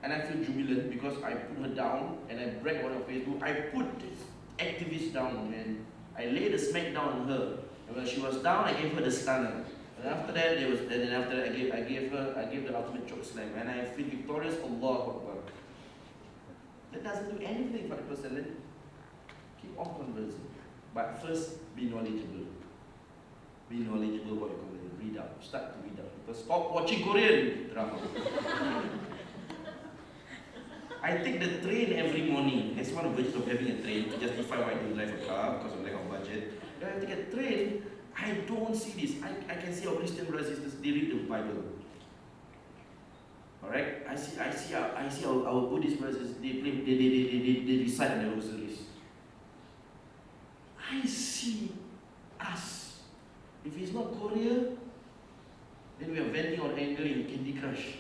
and I feel jubilant because I put her down and I brag on her Facebook. I put this activist down and I laid a smack down on her. And when she was down, I gave her the stunner. And after that, I gave the ultimate choke slam, and I feel victorious. Allahu Akbar. That doesn't do anything for the person. Then keep on conversing, but first be knowledgeable. Be knowledgeable what you're going to read up. Start to read up. Because stop watching Korean drama. I take the train every morning. That's one of the virtues of having a train to justify why I don't drive a car because of lack of budget. When I take a train, I don't see this. I can see our Christian brothers and sisters, they read the Bible. Alright? I see our Buddhist brothers, they recite the rosaries. I see us. If it's not Korea, then we are venting our anger in Candy Crush.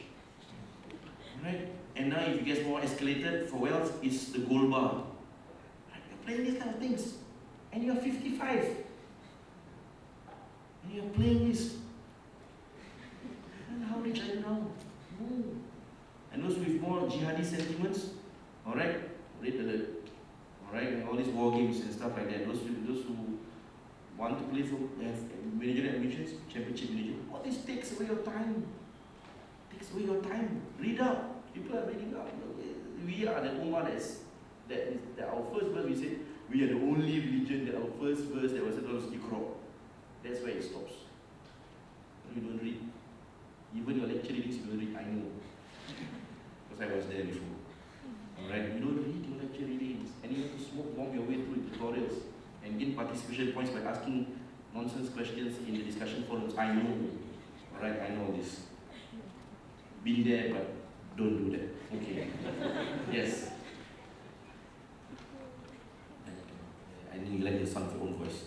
Right? And now if it gets more escalated, for wealth, it's the gold bar. Right? You're playing these kind of things. And you're 55. And you're playing this. And how rich are you now? No. And those with more jihadi sentiments, alright? Red alert. Alright? And all these war games and stuff like that. Those who want to play for managerial ambitions, championship manager, all this takes away your time. Takes away your time. Read up. People are reading up. We are the Ummah that our first verse we said, we are the only religion that our first verse that was Iqra. That's where it stops. You don't read. Even your lecture readings you don't read, I know. Because I was there before. Alright, you don't read your lecture readings. And you have to smoke bomb your way through tutorials and gain participation points by asking nonsense questions in the discussion forums. I know. Alright, I know this. Been there, but don't do that. Okay. Yes. I think you like the sound of your own voice.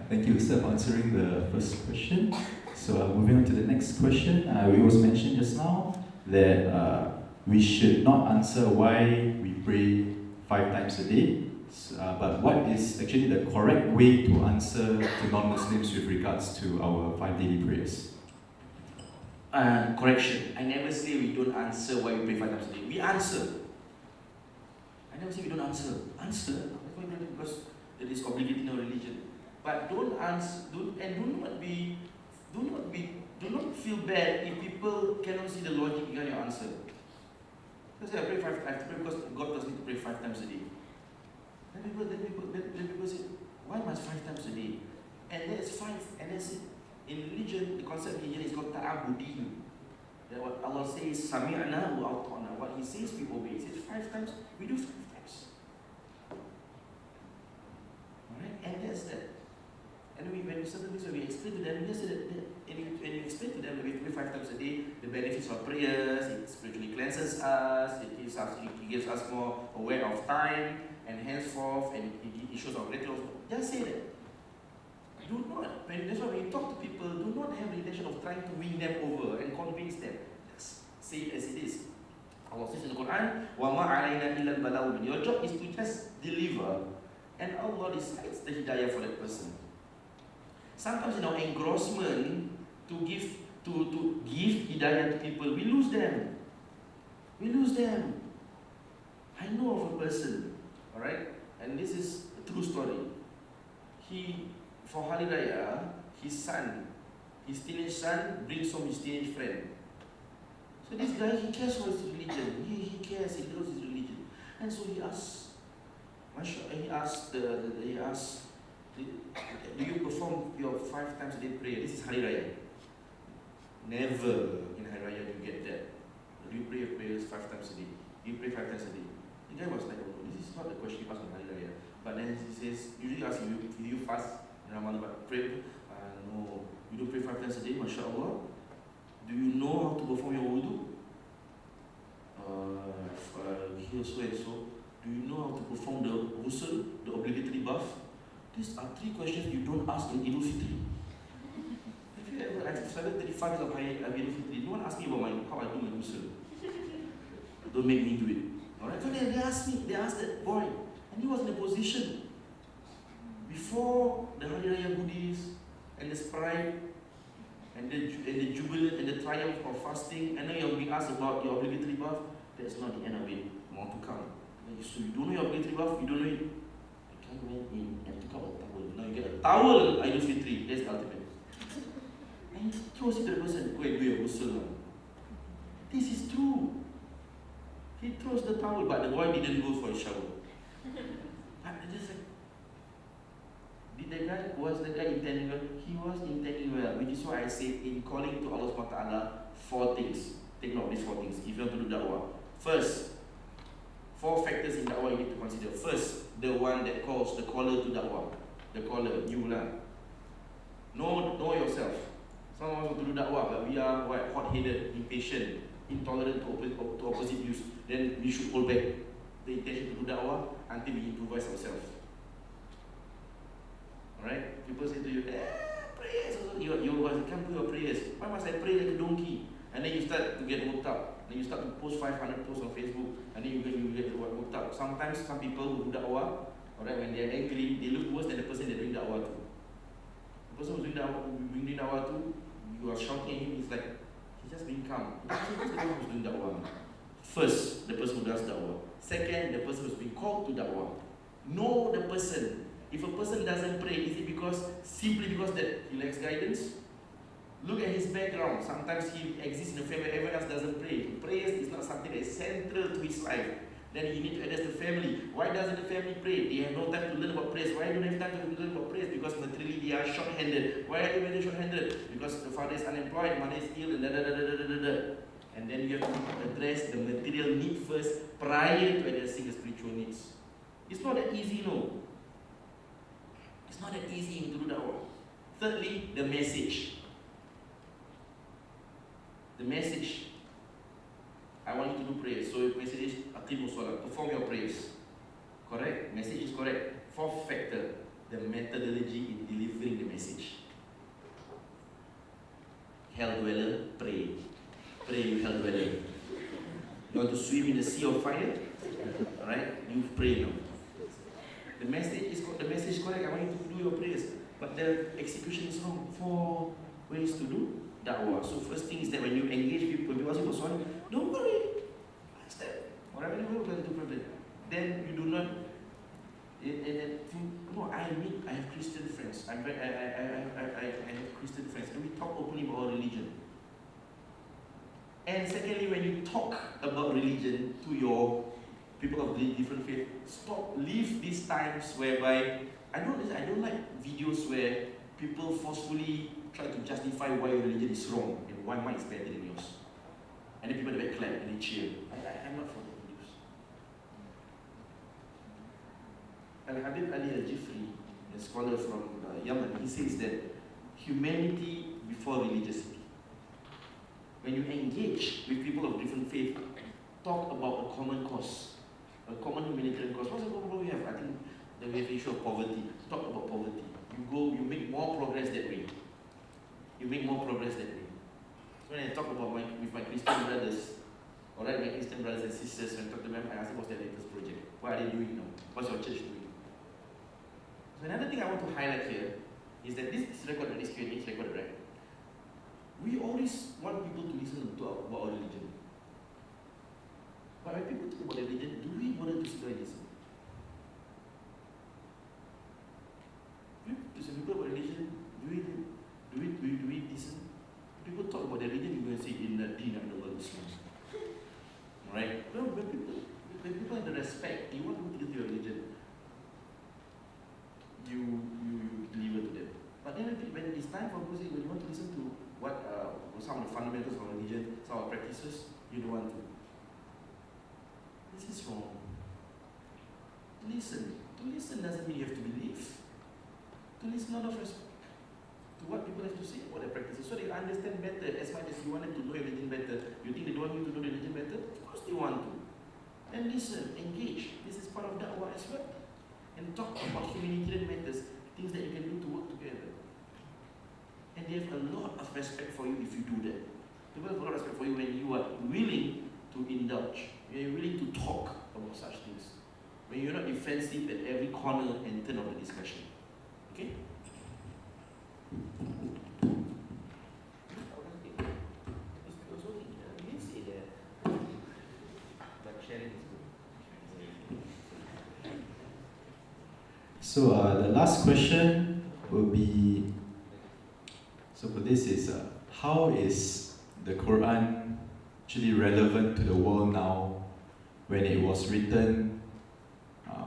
Thank you, Ustaz, for answering the first question. So moving on to the next question. We was mentioned just now that we should not answer why we pray 5 times a day, but what is actually the correct way to answer to non-Muslims with regards to our 5 daily prayers?
Correction. I never say we don't answer why we pray 5 times a day. We answer. I never say we don't answer. Answer. Because it is obligated in our religion. But don't answer. Do not feel bad if people cannot see the logic behind your answer. Let's say I pray 5 times because God tells me to pray 5 times a day. Then people say, why must 5 times a day? And that's 5. And that's it. In religion, the concept of religion is called ta'abudi. That what Allah says, sami'na wa ata'na. What He says, we obey. He says 5 times, we do 5 times. Alright? And that's that. And when we certain things, when we explain to them, we just say that when you explain to them that we pray 5 times a day, the benefits of prayers, it spiritually cleanses us, it gives us more aware of time, and henceforth, and it shows our gratitude. Just say that. Do not, that's why when you talk to people, do not have the intention of trying to win them over and convince them. Just say it as it is. Allah says in the Quran, وَمَا عَلَيْنَا إِلَّا الْبَلَاغُ. Your job is to just deliver, and Allah decides the hidayah for that person. Sometimes in our engrossment to give hidayah to people, we lose them. We lose them. I know of a person, alright, and this is a true story. For Hari Raya, his teenage son, brings home his teenage friend. So this guy, he cares for his religion. He cares, he loves his religion. And so he asks, do you perform your 5 times a day prayer? This is Hari Raya. Never in Hari Raya do you get that. Do you pray your prayers 5 times a day? Do you pray 5 times a day? The guy was like, oh, this is not the question you ask on Hari Raya. But then he says, usually ask you, do you fast in Ramadan? But pray? No. You don't pray 5 times a day, mashallah. Do you know how to perform your wudu? Here, so and so. Do you know how to perform the ghusl, the obligatory bath? These are 3 questions you don't ask in Idul Fitri. Have you ever, I've celebrated 35 years of Idul Fitri, no one asked me about how I do my ghusl. Don't make me do it. Alright, so they asked that boy, and he was in a position before the Hari Raya goodies and the Sprite and the jubilant and the triumph of fasting, and then you're being asked about your obligatory bath. That's not the end of it. More to come. So you don't know your obligatory bath, you don't know it. You can't go in and pick up a towel. Now you get a towel, Idul Fitri. That's the ultimate. And he throws it to the person, go and do your ghusl. This is true. He throws the towel, but the boy didn't go for a shower. But just like, was the guy intending well? He was intending well, which is why I say in calling to Allah subhanahu wa ta'ala, 4 things. Take note of these 4 things if you want to do da'wah. First, 4 factors in da'wah you need to consider. First, the one that calls the caller to da'wah. The caller, you lah. Know yourself. Some of us want to do da'wah, but we are hot-headed, impatient, intolerant to opposite views. Then we should hold back the intention to do da'wah until we improvise ourselves. Alright? People say to you, prayers. You come to your prayers. Why must I pray like a donkey? And then you start to get worked up. Then you start to post 500 posts on Facebook, and then you get worked up. Sometimes some people who do da'wah, alright, when they are angry, they look worse than the person they're doing da'wah to. The person who's doing da'wah to, you are shouting at him, he's like, he's just being calm. Who's the one who's doing da'wah? First, the person who does da'wah. Second, the person who's being called to da'wah. Know the person. If a person doesn't pray, is it simply because that he lacks guidance? Look at his background. Sometimes he exists in a family, everyone else doesn't pray. Prayers is not something that is central to his life. Then you need to address the family. Why doesn't the family pray? They have no time to learn about prayers. Why don't they have time to learn about prayers? Because materially they are short-handed. Why are they short-handed? Because the father is unemployed, mother is ill, and and then you have to address the material need first prior to addressing the spiritual needs. It's not that easy, no. It's not that easy to do that one. Thirdly, the message. The message. I want you to do prayers. So your message is aqimu salat. Perform your prayers. Correct? Message is correct. 4th factor. the methodology in delivering the message. Hell dweller, pray. Pray, you hell dweller. You want to swim in the sea of fire? Alright? You pray now. The message is correct. I want you to do your prayers. But the execution is wrong. 4 ways to do da'wah. So first thing is that when you engage people, when people ask you for sorry, don't worry. Understand? Whatever you will do problem. Then you do not. No, I have Christian friends. I have Christian friends, and we talk openly about religion. And secondly, when you talk about religion to your people of different faith, leave these times whereby I don't like videos where people forcefully try to justify why your religion is wrong and why mine is better than yours. And then people that clap and they cheer. I'm not for the videos. Al-Habib Ali Al-Jifri, a scholar from Yemen, he says that humanity before religiosity. When you engage with people of different faith, talk about a common cause, a common humanitarian cause. What's the problem we have? I think the issue of poverty. Talk about poverty. You make more progress that way. You make more progress that way. So when I talk about with my Christian brothers, alright, my Christian brothers and sisters, when I talk to them, I ask them what's their latest project. What are they doing now? What's your church doing? So another thing I want to highlight here is that this record, this Q&A is recorded, right? We always want people to listen about our religion. But when people talk about religion, do we bother to sit down and listen? To some people about religion, do we listen? People talk about their religion, you will say in the deen and the world Islam. Right? Well, when people have the respect, you want people to get to your religion, you deliver to them. But then when it's time for music, when you want to listen to what some of the fundamentals of religion, some of our practices, you don't want to. This is wrong. Listen. To listen doesn't mean you have to believe. To listen out of respect to what people have to say about their practices, so they understand better. As much as you want them to know your religion better, you think they don't want you to know the religion better? Of course they want to. And listen, engage. This is part of da'wah as well. And talk about humanitarian matters, things that you can do to work together. And they have a lot of respect for you if you do that. People have a lot of respect for you when you are willing to indulge, when you're willing to talk about such things, when you're not defensive at every corner and turn of the discussion. Okay?
So the last question will be, so for this is, how is the Quran actually relevant to the world now when it was written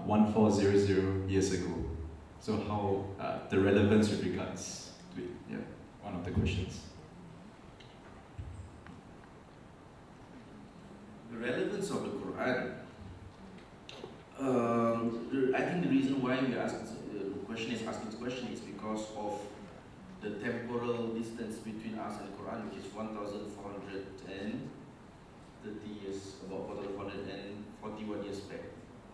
1400 years ago? So how the relevance with regards to it, yeah, one of the questions.
The relevance of the Quran. I think the reason why we ask the question is asking this question is because of the temporal distance between us and the Quran, which is 1,430 years, about 1,441 years back.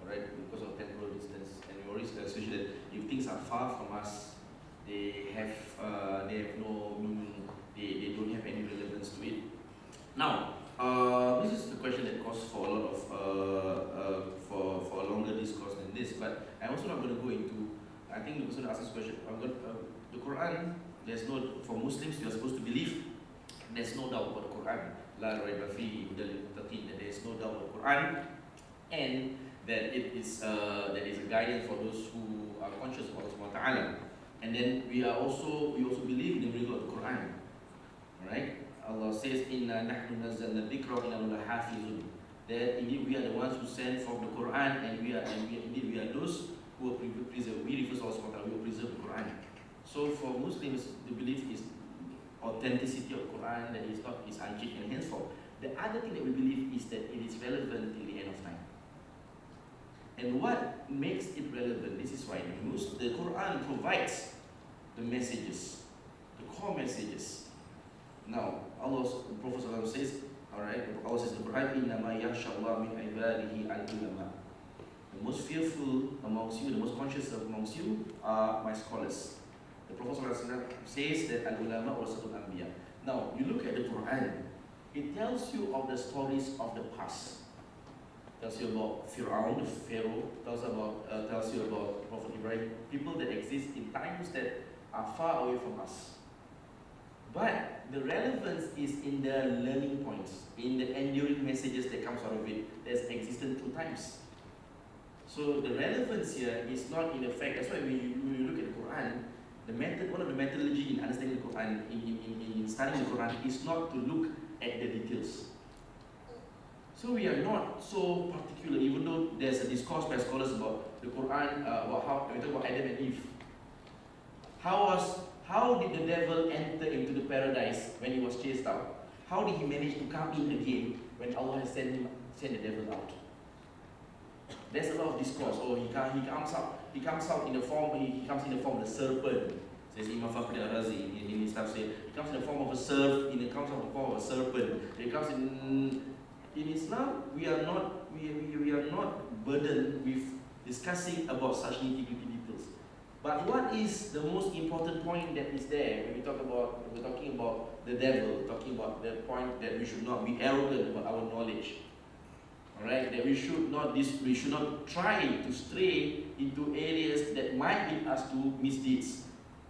Alright, because of temporal distance, and we always associate that if things are far from us, they have no meaning, they don't have any relevance to it. Now, this is the question that calls for a lot of for a longer discourse than this, but I'm also not going to go into. I think the person asked this question. The Quran, there's no, for Muslims, you are supposed to believe. There's no doubt about the Quran. La rayba fihi hudal lil-muttaqin, that there is no doubt about the Quran, and that it is that is a guidance for those who are conscious of Allah Subhanahu wa Taala. And then we also believe in the miracle of the Quran. Alright? Allah says, Inna nahnu nazzalna dhikra wa inna lahu hafizun. That indeed we are the ones who send from the Quran, and we are those who will preserve. We refer to Allah Subhanahu wa Taala, we will preserve the Quran. So for Muslims, the belief is authenticity of Quran, that is unchanged and henceforth. The other thing that we believe is that it is relevant till the end of time. And what makes it relevant? This is why the Quran provides the messages, the core messages. Now, the Prophet says, alright, Allah says in the Quran, إِنَّمَا يَخْشَى اللَّهَ مِنْ عِبَادِهِ الْعُلَمَاء. The most fearful amongst you, the most conscious amongst you are my scholars. The Prophet says that al-ulama warasatul anbiya. Now, you look at the Quran, it tells you of the stories of the past. It tells you about Fir'aun, the Pharaoh, tells you about Prophet Ibrahim, people that exist in times that are far away from us. But the relevance is in the learning points, in the enduring messages that comes out of it, that's existent through times. So the relevance here is not in the fact, that's why when you look at the Quran, the method, one of the methodology in understanding the Quran, in studying the Quran, is not to look at the details. So we are not so particular, even though there's a discourse by scholars about the Quran, about how, we talk about Adam and Eve. How did the devil enter into the paradise when he was chased out? How did he manage to come in again when Allah has sent the devil out? There's a lot of discourse. Oh, he comes out in the form. He comes in the form of the serpent. Says Imam Fakhri Al-Razi in his stuff. Say he comes in the form of a serpent. He comes in the form of a serpent. He comes in Islam. We are not burdened with discussing about such nitty-gritty details. But what is the most important point that is there when we're talking about the devil, talking about the point that we should not be arrogant about our knowledge. Alright, that we should not try to stray into areas that might lead us to misdeeds.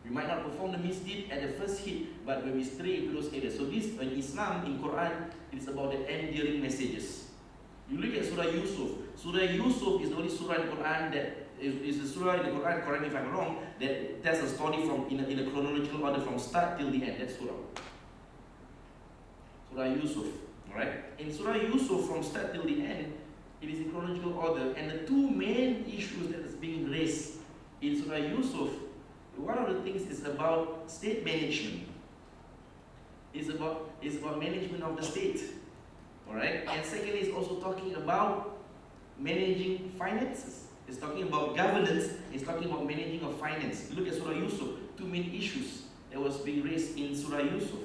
We might not perform the misdeed at the first hit, but when we stray into those areas. So this, in Islam, in Quran, it's about the enduring messages. You look at Surah Yusuf. Surah Yusuf is the only surah in the Quran that is a surah in the Quran, correct me if I'm wrong, that tells a story from in a chronological order from start till the end. That's Surah. Surah Yusuf. Alright? In Surah Yusuf, from start till the end, it is in chronological order, and the two main issues that is being raised in Surah Yusuf, one of the things is about state management. It's about management of the state. Alright? And secondly, it's also talking about managing finances. It's talking about governance, it's talking about managing of finance. Look at Surah Yusuf, two main issues that was being raised in Surah Yusuf.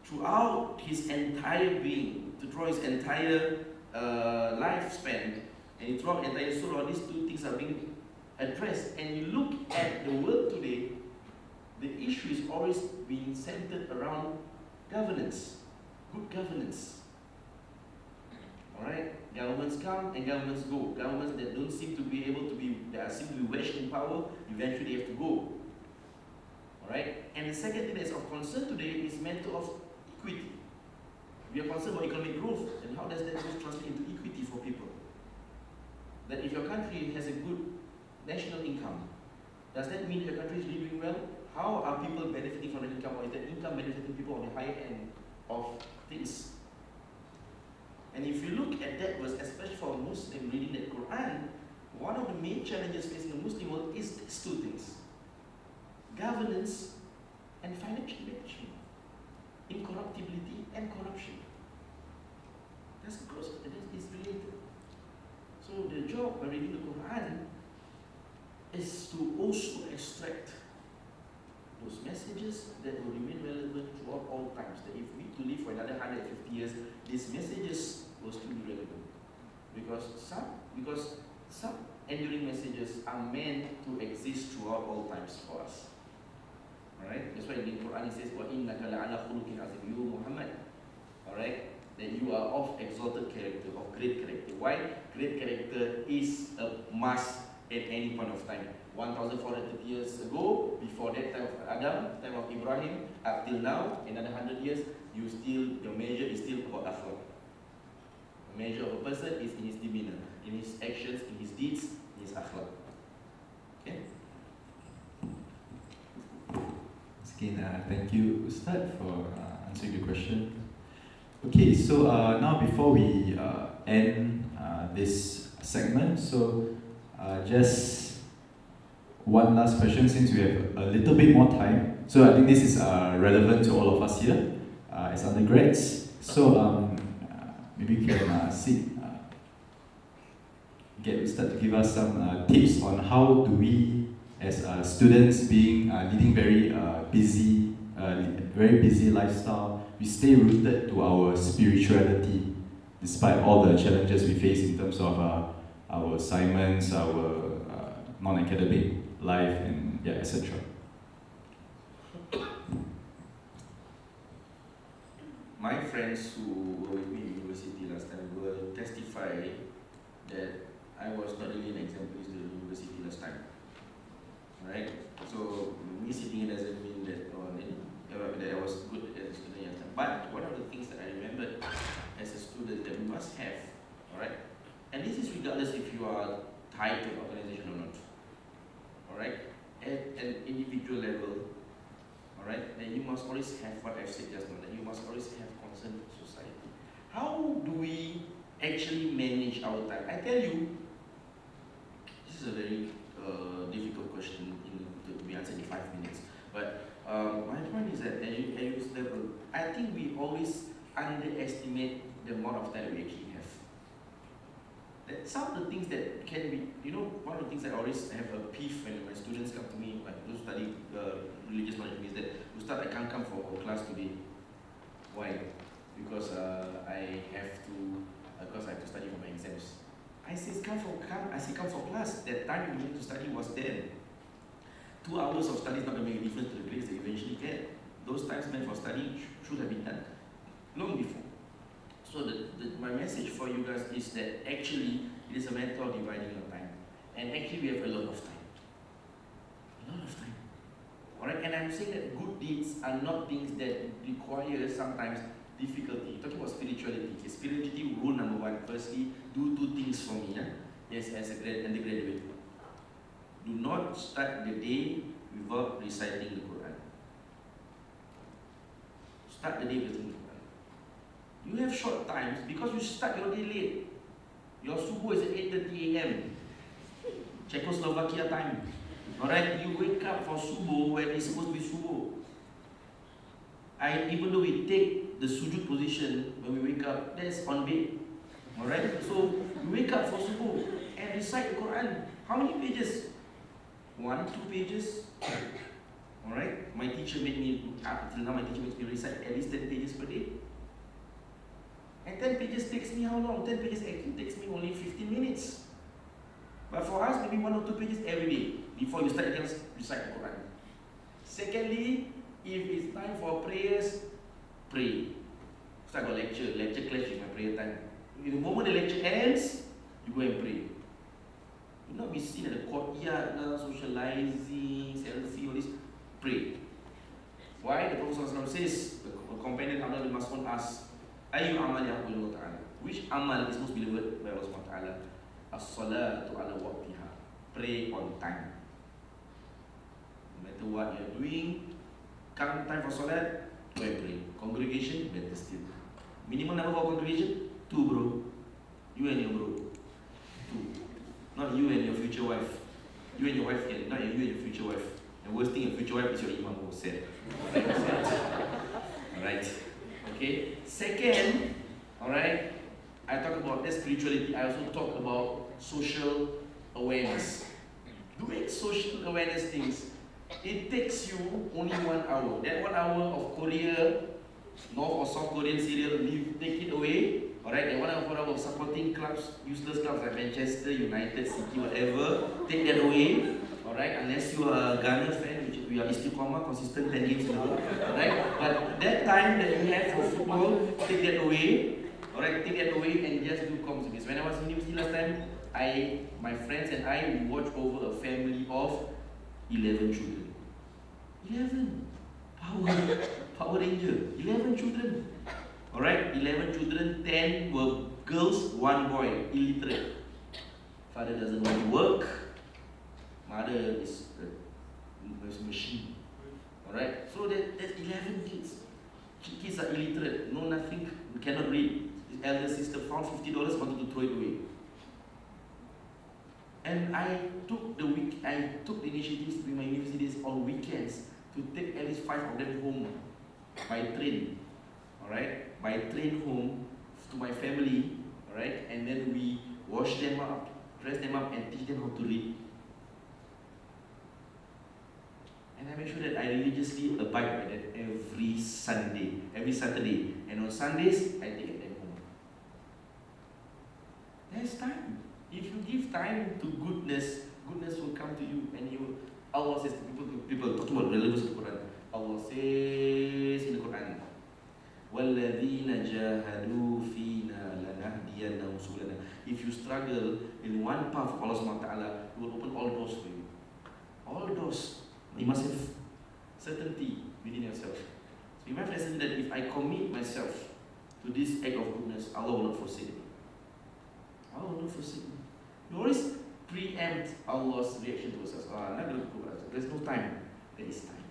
Throughout his entire being, throughout his entire lifespan, and throughout the entire surah, these two things are being addressed. And you look at the world today, the issue is always being centered around governance, good governance. Alright? Governments come and governments go. Governments that don't seem to be able to be, that are simply wedged in power, eventually have to go. Alright? And the second thing that is of concern today is matter of equity. We are concerned about economic growth, and how does that translate into equity for people? That if your country has a good national income, does that mean your country is living well? How are people benefiting from the income, or is that income benefiting people on the higher end of things? And if you look at that verse, especially for a Muslim reading the Quran, one of the main challenges facing a Muslim world is these two things: governance and financial management, incorruptibility and corruption. That's close, that is related. So the job by reading the Quran is to also extract those messages that will remain relevant throughout all times. That if we to live for another 150 years, these messages will still be relevant. Because some enduring messages are meant to exist throughout all times for us. Alright? That's why in the Quran it says, وَإِنَّكَ لَعَلَى خُلُقٍ عَظِيمٍ, you Muhammad. Alright? That you are of exalted character, of great character. Why? Great character is a must at any point of time. 1,430 years ago, before that time of Adam, time of Ibrahim, up till now, another 100 years, your measure is still about akhlaq. The measure of a person is in his demeanor, in his actions, in his deeds, in his akhlaq. Okay?
Again, thank you, Ustaz, for answering the question. Okay, so now before we end this segment, so just one last question, since we have a little bit more time. So I think this is relevant to all of us here as undergrads. So maybe we can get Ustaz to give us some tips on how do we, as students, leading very busy lifestyle, we stay rooted to our spirituality despite all the challenges we face in terms of our assignments, our non-academic life, and yeah, etc.
My friends who were with me in university last time will testify that I was not really an exemplary student in university last time. Right? So me sitting here doesn't mean that that I was good as a student last time. But one of the things that I remembered as a student that we must have, alright? And this is regardless if you are tied to an organization or not. Alright? At an individual level, alright, then you must always have what I've said just now, that you must always have concern for society. How do we actually manage our time? I tell you, this is a very difficult question to be answered in 5 minutes. But my point is that at youth level, I think we always underestimate the amount of time we actually have. That some of the things that can be, one of the things that I always have a peeve when my students come to me, like those study religious knowledge, is that Ustaz, I can't come for class today. Why? Because I have to study for my exams. I say come for class. That time you need to study was then. 2 hours of study is not going to make a difference to the grades that you eventually get. Those times meant for study should have been done long before. So my message for you guys is that actually it is a matter of dividing your time. And actually we have a lot of time. A lot of time. Alright? And I'm saying that good deeds are not things that require sometimes difficulty. Talking about spirituality. Okay, spirituality rule number 1. Firstly, do 2 things for me. Yes, as a undergraduate. Do not start the day without reciting the Quran. Start the day with the Quran. You have short times because you start your day late. Your subuh is at 8:30 a.m. Czechoslovakia time. Alright, you wake up for subuh when it's supposed to be subuh. Even though we take the sujud position when we wake up, that's on bed. Alright, so we wake up for subuh and recite the Quran. How many pages? 1, 2 pages. Alright, my teacher made me, up till now my teacher makes me recite at least 10 pages per day. And 10 pages takes me how long? 10 pages actually takes me only 15 minutes. But for us, maybe 1 or 2 pages every day before you start to recite the Quran. Secondly, if it's time for prayers, pray. So I got lecture clash with my prayer time. The moment the lecture ends, you go and pray. You not be seen at the courtyard, socializing, selfie, all this. Pray. Why? The Prophet says, the companion Abdullah bin Mas'ud asks, Ayu amal yaqulu ta'ala. Which amal is most beloved by Allah subhanahu wa ta'ala? As-salatu ala waqtiha. Pray on time. No matter what you're doing, come time for salat, go and pray. Congregation, better still. Minimum number of congregation? 2, bro. You and your bro. 2. Not you and your future wife. You and your wife, not you and your future wife. The worst thing, your future wife is your imam who said. Alright. Okay. Second, alright, I talk about that spirituality. I also talk about social awareness. Doing social awareness things, it takes you only 1 hour. That 1 hour of Korea, North or South Korean serial, take it away. Alright, and 1 hour of supporting clubs, useless clubs like Manchester, United, City, whatever, take that away. Alright, unless you are a Ghana fan, which we are istiqamah, consistent 10 games in a row. Alright, but that time that you have for football, take that away. Alright, take that away and just do comms games. When I was in university last time, my friends and I, we watched over a family of 11 children. 11. Power Ranger. 11 children. Alright, 11 children, 10 were girls, 1 boy, illiterate. Father doesn't want to work. Mother is a machine. Alright, so that's 11 kids. Kids are illiterate, know nothing, cannot read. His elder sister found $50, wanted to throw it away. And I took the initiatives during my university days on weekends to take at least 5 of them home by train. Alright, by train home to my family. Alright, and then we wash them up, dress them up, and teach them how to read. And I make sure that I religiously abide by that every Saturday. And on Sundays, I take them home. There's time. If you give time to goodness, goodness will come to you, and Allah says, people talking about relevance of the Quran. Allah says in the Quran, وَالَّذِينَ جَاهَدُوا فِينَا لَنَهْدِيَنَّهُمْ سُبُلَنَا. If you struggle in one path of Allah subhanahu wa ta'ala, He will open all doors for you. All doors. You must have certainty within yourself. So you must understand that if I commit myself to this act of goodness, Allah will not forsake me. Allah will not forsake me. You always preempt Allah's reaction towards us. I'm not going to go. There's no time. There is time.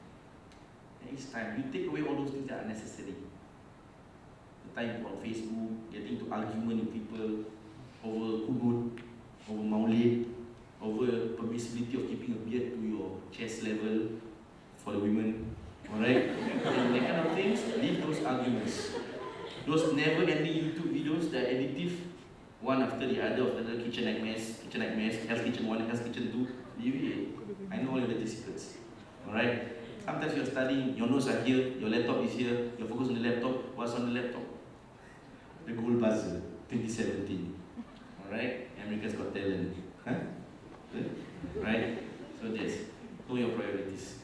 There is time. You take away all those things that are necessary. The time on Facebook, getting to argument with people over kunut, over maulid, over permissibility of keeping a beard to your chest level for the women. Alright? And that kind of things, leave those arguments. Those never-ending YouTube videos that are addictive, one after the other of the kitchen nightmares, Hell's Kitchen 1, Hell's Kitchen 2. Leave it. I know all your dirty secrets. Alright? Sometimes you're studying, your notes are here, your laptop is here, you're focused on the laptop. What's on the laptop? The Gold Buzzer, 2017. Alright? America's Got Talent. Huh? Good? Right? So just know your priorities.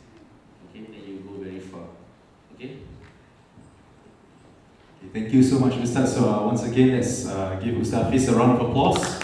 Okay? Then you go very far. Okay?
Thank you so much, Ustaz. So once again, let's give Ustaz Hafiz a round of applause.